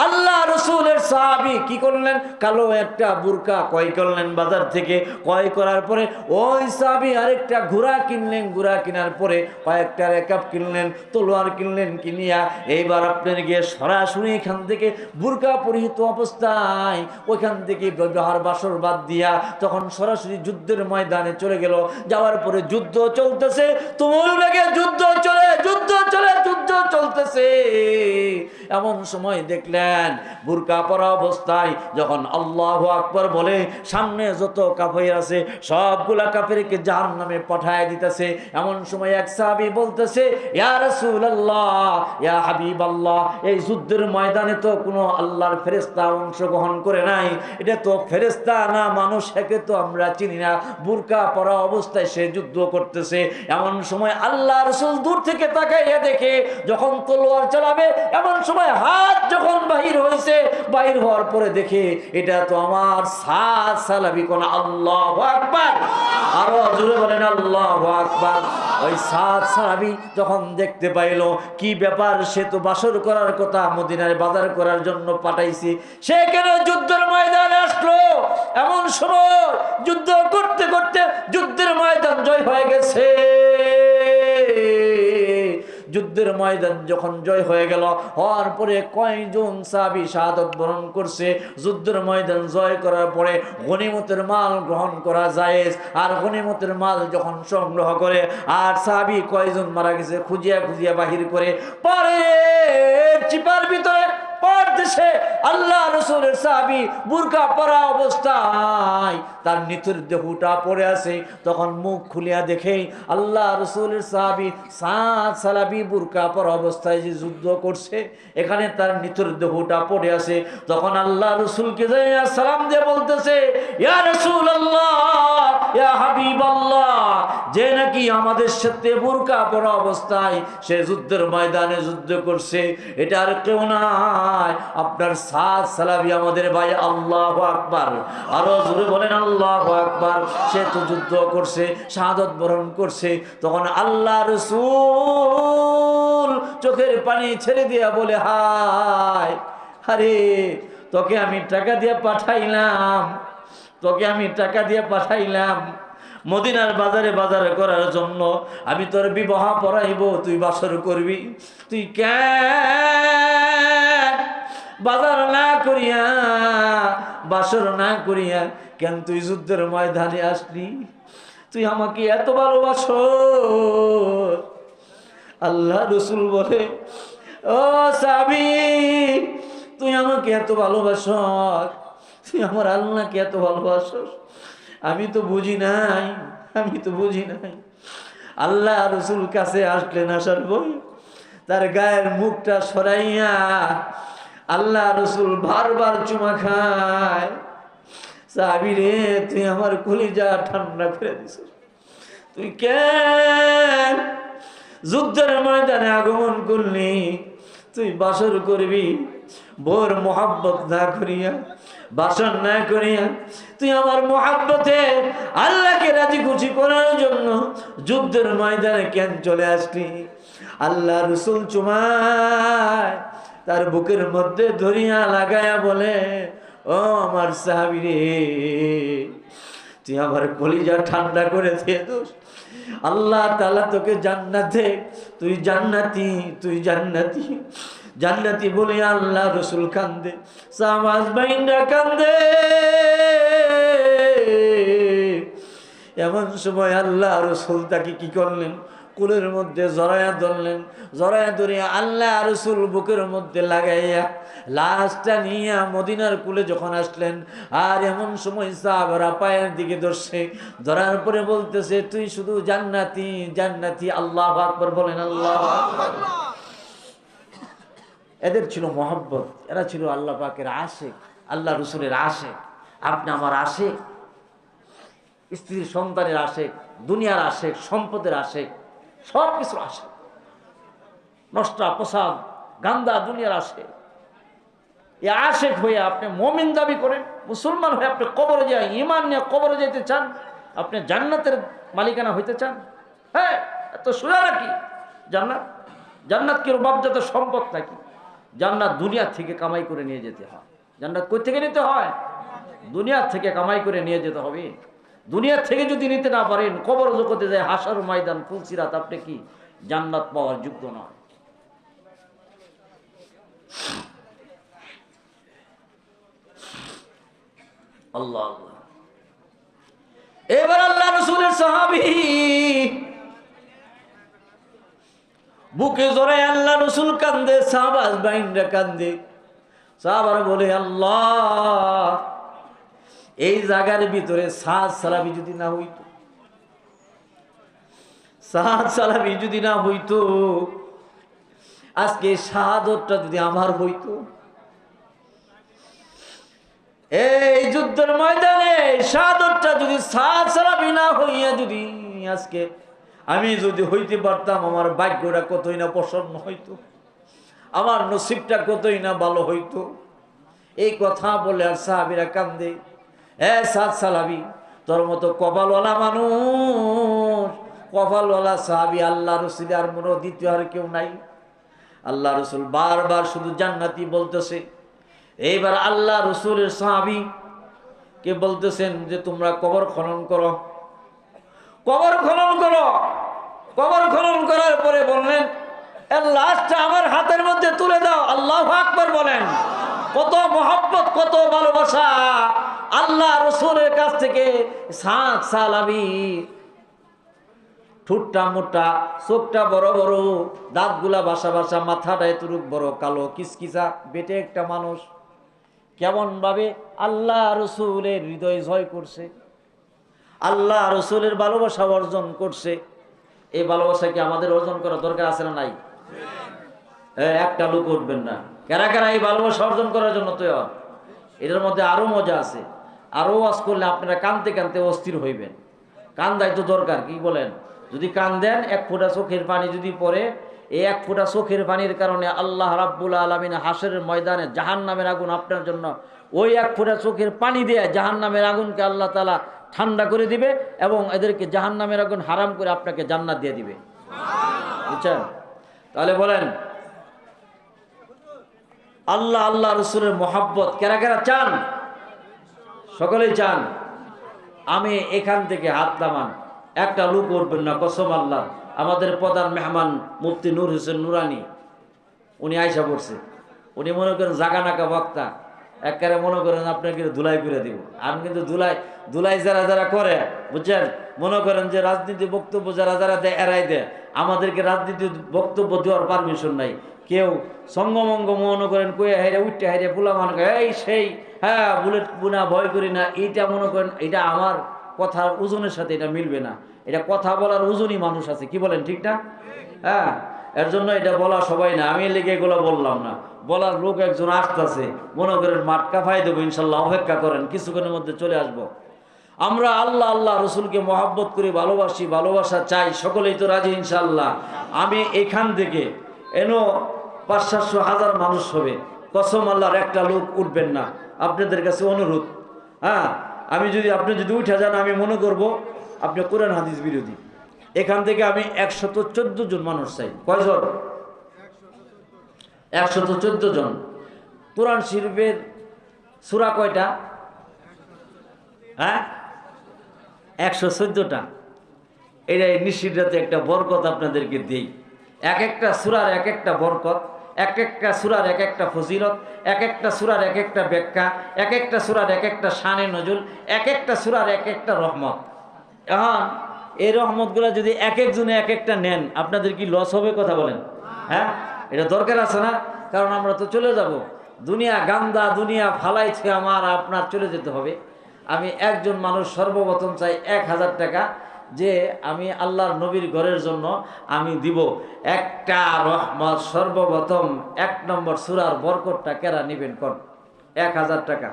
আল্লাহ রসুলের সাহাবী কি করলেন, কালো একটা বুরকা ক্রয় করলেন বাজার থেকে। ক্রয় করার পরে ওই সাহাবী আরেকটা ঘোড়া কিনলেন, ঘোড়া কেনার পরে কয়েকটা রেকাব কিনলেন, তলোয়ার কিনলেন, কিনিয়া এইবার আপনার গিয়ে সরাসরি এখান থেকে বুরকা পরিহিত অবস্থায় ওইখান থেকে ব্যবহার বাসর বাদ দিয়া তখন সরাসরি যুদ্ধের ময়দানে চলে গেল। যাওয়ার পরে যুদ্ধ চলতেছে, তুমুল বেগে যুদ্ধ চলতেছে। এমন সময় দেখলেন বুরকা পরা অবস্থায় যখন আল্লাহু আকবার বলে, সামনে যত কাফের আছে সবগুলা কাফেরকে জাহান্নামে পাঠায় দিতেছে। এমন সময় এক সাহাবী বলতেছে, ইয়া রাসূলুল্লাহ, ইয়া হাবিবাল্লাহ, এই যুদ্ধের ময়দানে তো কোনো আল্লাহর ফেরেশতা অংশগ্রহণ করে নাই, এটা তো ফেরেশতা না মানুষ, একে তো আমরা চিনি না, বুরকা পরা অবস্থায় সে যুদ্ধ করতেছে। এমন সময় আল্লাহ রাসূল দূর থেকে তাকাইয়া দেখে যখন তলোয়ার চালাবে, এমন সময় হাত যখন বাহির হয়েছে, বাহির হওয়ার পরে দেখে এটা তো আমার সাদ সালাবি, কোন আল্লাহু আকবার, আরো জোরে বলেন আল্লাহু আকবার। ওই সাদ সালাবি যখন দেখতে পাইল কি ব্যাপার, সে তো বাসর করার কথা, মদিনায় বাজার করার জন্য পাঠাইছি, সে কেন যুদ্ধের ময়দানে আসলো? এমন সময় যুদ্ধ করতে করতে যুদ্ধের ময়দান জয় হয়ে গেছে। যুদ্ধের ময়দান যখন জয় হয়ে গেল, হওয়ার পরে কয়জন সাহাবী শাহাদাত বরণ করছে। যুদ্ধের ময়দান জয় করার পরে গনিমতের মাল গ্রহণ করা জায়েজ, আর গনিমতের মাল যখন সংগ্রহ করে আর সাহাবী কয়জন মারা গেছে খুঁজিয়া খুঁজিয়া বাহির করে, পরে চিপার ভিতরে পারদেশে আল্লাহ রাসূলের সাহাবী বুরকা পরা অবস্থায় তার নিথর দেহটা পড়ে আছে। তখন মুখ খুলিয়া দেখে আল্লাহ রাসূলের সাহাবী সাদ সালাবি বুরকা পরা অবস্থায় যে যুদ্ধ করছে, এখানে তার নিথর দেহটা পড়ে আছে। তখন আল্লাহ রাসূলকে যাইয়া সালাম দিয়ে বলতেছে, ইয়া রাসূলুল্লাহ, ইয়া হাবিবাল্লাহ, যে নাকি আমাদের সাথে বুরকা পরা অবস্থায় সে যুদ্ধের ময়দানে যুদ্ধ করছে, এটা আর কেউ না, আপনার সাদ সালাবি আমাদের ভাই। আল্লাহু আকবার, আরো জোরে বলেন আল্লাহু আকবার। সে তো যুদ্ধ করছে, শাহাদাত বরণ করছে। তখন আল্লাহ রাসূল চোখের পানি ছেড়ে দিয়া বলে, হায় আরে, তোকে আমি টাকা দিয়ে পাঠাইলাম, তোকে আমি টাকা দিয়ে পাঠাইলাম মদিনার বাজারে বাজার করার জন্য, আমি তোর বিবাহ পড়াইব, তুই বাসর করবি, তুই কেন বাজার না করিয়া, বাসর না করিয়া কেন তুই যুদ্ধের ময়দানে আসলি? তুই আমাকে এত ভালোবাসো? আল্লাহ রাসূল বলে, ও সাহাবী, তুই আমাকে এত ভালোবাসো, তুই আমার আল্লাহকে এত ভালোবাসো, আমি তো বুঝি নাই, আমি তো বুঝি নাই। আল্লাহ রাসূল কাছে আসলেন, আসার পর তার গায়ের মুখটা সরাইয়া আল্লাহ রাসূল বারবার চুমা খায়। সাহাবী রে, তুই আমার কলিজা ঠান্ডা করে দিছিস, তুই কেন যুদ্ধের ময়দানে আগমন করলি? তুই বাসর করবি, বোর মোহাব্বত না করিয়া, বাসর না করিয়া তুই আমার মোহাব্বতে আল্লাহকে রাজি খুশি করার জন্য যুদ্ধের ময়দানে কেন চলে আসলি? আল্লাহ রাসূল চুমায় তার বুকের মধ্যে ধরিয়া লাগায়া বলে, ও আমার সাহাবী রে, তুই আমার কলিজা ঠান্ডা করে দিয়ে দোস, আল্লাহ তাআলা তোকে জান্নাতে, তুই জান্নাতি, তুই জান্নাতি, জান্নাতি বলে আল্লাহ রাসূল কান্দে, সামাজ বাইন্দা কান্দে। এমন সময় আল্লাহ রাসূল তাকে কি করলেন, কুলের মধ্যে জড়ায়া ধরলেন, জড়ায়া ধরিয়া আল্লাহ রাসূল বুকের মধ্যে লাগাইয়া লাশটা নিয়ে মদিনার কুলে যখন আসলেন, আর এমন সময় সাহাবারা পায়ের দিকে ধরছে, ধরার পরে বলতেছে, তুই শুধু জান্নাতি, জান্নাতি। আল্লাহু আকবার বলেন, আল্লাহু আকবার। এদের ছিল মহব্বত, এরা ছিল আল্লাহ পাকের আশিক, আল্লাহ রাসূলের আশিক। আপনি আমার আশিক, স্ত্রীর সন্তানের আশেক, দুনিয়ার আশেক, সম্পদের আশেক, সব কিছুর আশেক, নষ্টা প্রসাদ গান্দা দুনিয়ার আশেক। এই আশেক হয়ে আপনি মুমিন দাবি করেন, মুসলমান হয়ে আপনি কবরে যায় ঈমান নিয়ে কবরে যেতে চান, আপনি জান্নাতের মালিকানা হইতে চান? হ্যাঁ, এত সোজা নাকি জান্নাত? জান্নাত কি রূপজাত সম্পদ নাকি? জান্নাত দুনিয়া থেকে কামাই করে নিয়ে যেতে হয়। জান্নাত কই থেকে নিতে হয়? দুনিয়া থেকে কামাই করে নিয়ে যেতে হবে। দুনিয়া থেকে যদি নিতে না পারেন, কবর জগতে যায় হাসর ময়দান ফুলসিরাত, আপনি কি জান্নাত পাওয়ার যোগ্য নয়। আল্লাহ আল্লাহ। এবার আল্লাহ রাসূলের সাহাবী বুকে জোরে আল্লাহ রাসূল কান্দে, সাহাবা বাইনরা কান্দে। সাহাবারা বলে, আল্লাহ, এই জায়গার ভিতরে সাদ সালাবি যদি না হইতো, সাদ সালাবি যদি না হইতো, আজকে শাহাদতটা যদি আমার হইতো, এই যুদ্ধের ময়দানে শাহাদতটা যদি সাদ সালাবি না হইয়া যদি আজকে আমি যদি হইতে পারতাম, আমার ভাগ্যটা কতই না প্রসন্ন হইতো, আমার নসিবটা কতই না ভালো হইতো। এই কথা বলে আর সাহাবীরা কান্দে। সাদ সালাবি, তোর মতো কপালওয়ালা মানুষ, কপালওয়ালা সাহাবী আল্লাহ রসুল আর মনে দ্বিতীয় আর কেউ নাই। আল্লাহ রসুল বারবার শুধু জান্নাতি বলতেছে। এইবার আল্লাহ রসুলের সাহাবী কে বলতেছেন যে তোমরা কবর খনন করো, কবর খনন করো। কবর খনন করার পরে বললেন, এর লাশটা আমার হাতের মধ্যে তুলে দাও। আল্লাহু আকবার বলেন। কত মহব্বত, কত ভালোবাসা আল্লাহ রসুলের কাছ থেকে। সাদ সালাবি, ঠোঁটটা মোটা, চোখটা বড় বড়, দাঁতগুলা বাসা বাসা, মাথাটা এতটুক বড়, কালো কিসকিসা, বেটে একটা মানুষ কেমন ভাবে আল্লাহ রসুলের হৃদয় জয় করছে, আল্লাহ রসুলের ভালোবাসা অর্জন করছে। এই ভালোবাসা কি আমাদের অর্জন করা দরকার আছে না নাই? একটা লোক উঠবেন না। কারা কারা এই ভালোবাসা অর্জন করার জন্য তৈরি? এটার মধ্যে আরো মজা আছে। আরো ওয়াজ করলে আপনারা কানতে কানতে অস্থির হইবেন। কান্দাই তো দরকার, কি বলেন? যদি কান্দেন, এক ফোঁটা চোখের পানি যদি পড়ে, এই এক ফোঁটা চোখের পানির কারণে আল্লাহ রাব্বুল আলামিন হাসরের ময়দানে জাহান্নামের আগুন আপনার জন্য, ওই এক ফোঁটা চোখের পানি দিয়ে জাহান্নামের আগুনকে আল্লাহ তাআলা ঠান্ডা করে দিবে এবং এদেরকে জাহান্নামের আগুন হারাম করে আপনাকে জান্নাত দিয়ে দিবে। বুঝছেন? তাহলে বলেন, আল্লাহ আল্লাহ রসুলের মহাব্বত কারা কারা চান? সকলেই চান। আমি এখান থেকে হাত নামান, একটা লোক উঠবেন না, কসম আল্লাহ। আমাদের প্রধান মেহমান মুফতি নূর হোসেন নুরানি, উনি আয়সা পড়ছে। উনি মনে করেন জাগা নাকা বক্তা, একবারে মনে করেন আপনাকে ধুলাই করে দিব। আমি কিন্তু ধুলাই যারা যারা করে, বুঝছেন, মনে করেন যে রাজনীতি বক্তব্য যারা যারা দেয় এড়াই দেয়, আমাদেরকে রাজনীতি বক্তব্য দেওয়ার পারমিশন নাই। কেউ সঙ্গমঙ্গ মনে করেন কয়ে হেরে উঠতে হেরে পোলা মনে করে এই সেই, হ্যাঁ বুলেট বুনা ভয় করি না, এইটা মনে করেন এটা আমার কথার ওজনের সাথে এটা মিলবে না। এটা কথা বলার ওজনই মানুষ আছে, কি বলেন? ঠিক না? হ্যাঁ, এর জন্য এটা বলা সবাই না। আমি লেগে এগুলো বললাম না, বলার লোক একজন আসতেছে, মনে করেন মাটকা ফাই দেবো ইনশাল্লাহ, অপেক্ষা করেন, কিছুক্ষণের মধ্যে চলে আসব। আমরা আল্লাহ আল্লাহ রসুলকে মহাব্বত করে ভালোবাসি, ভালোবাসা চাই, সকলেই তো রাজি ইনশাল্লাহ। আমি এখান থেকে এনো ৫০০-১০০০ মানুষ হবে, কসম আল্লাহর একটা লোক উঠবেন না। আপনাদের কাছে অনুরোধ, হ্যাঁ, আপনি যদি উঠে যান, আমি মনে করব আপনি কোরআন হাদিস বিরোধী। এখান থেকে আমি ১১৪ জন মানুষ চাই। কয়জন? ১১৪ জন। কোরআন শরীফের সূরা কয়টা? হ্যাঁ, ১১৪টা। এটাই নিশ্চিত রাতে একটা বরকত আপনাদেরকে দেই। এক একটা সূরার এক একটা বরকত, এক একটা সূরার এক একটা ফজিলত, এক একটা সূরার এক একটা ব্যাখ্যা, এক একটা সূরার এক একটা শানে নজুল, এক একটা সূরার এক একটা রহমত। এখন এই রহমতগুলো যদি এক একজনে এক একটা নেন, আপনাদের কি লস হবে? কথা বলেন। হ্যাঁ, এটা দরকার আছে না? কারণ আমরা তো চলে যাব। দুনিয়া গান্দা, দুনিয়া ফালাইছে, আমার আপনার চলে যেতে হবে। আমি একজন মানুষ সর্বপ্রথম চাই ১,০০০ টাকা, যে আমি আল্লাহর নবীর ঘরের জন্য আমি দিব একটা রহমত। সর্বপ্রথম ১ নম্বর সূরার বরকতটা কেরা নিবেন? কোন ১,০০০ টাকা।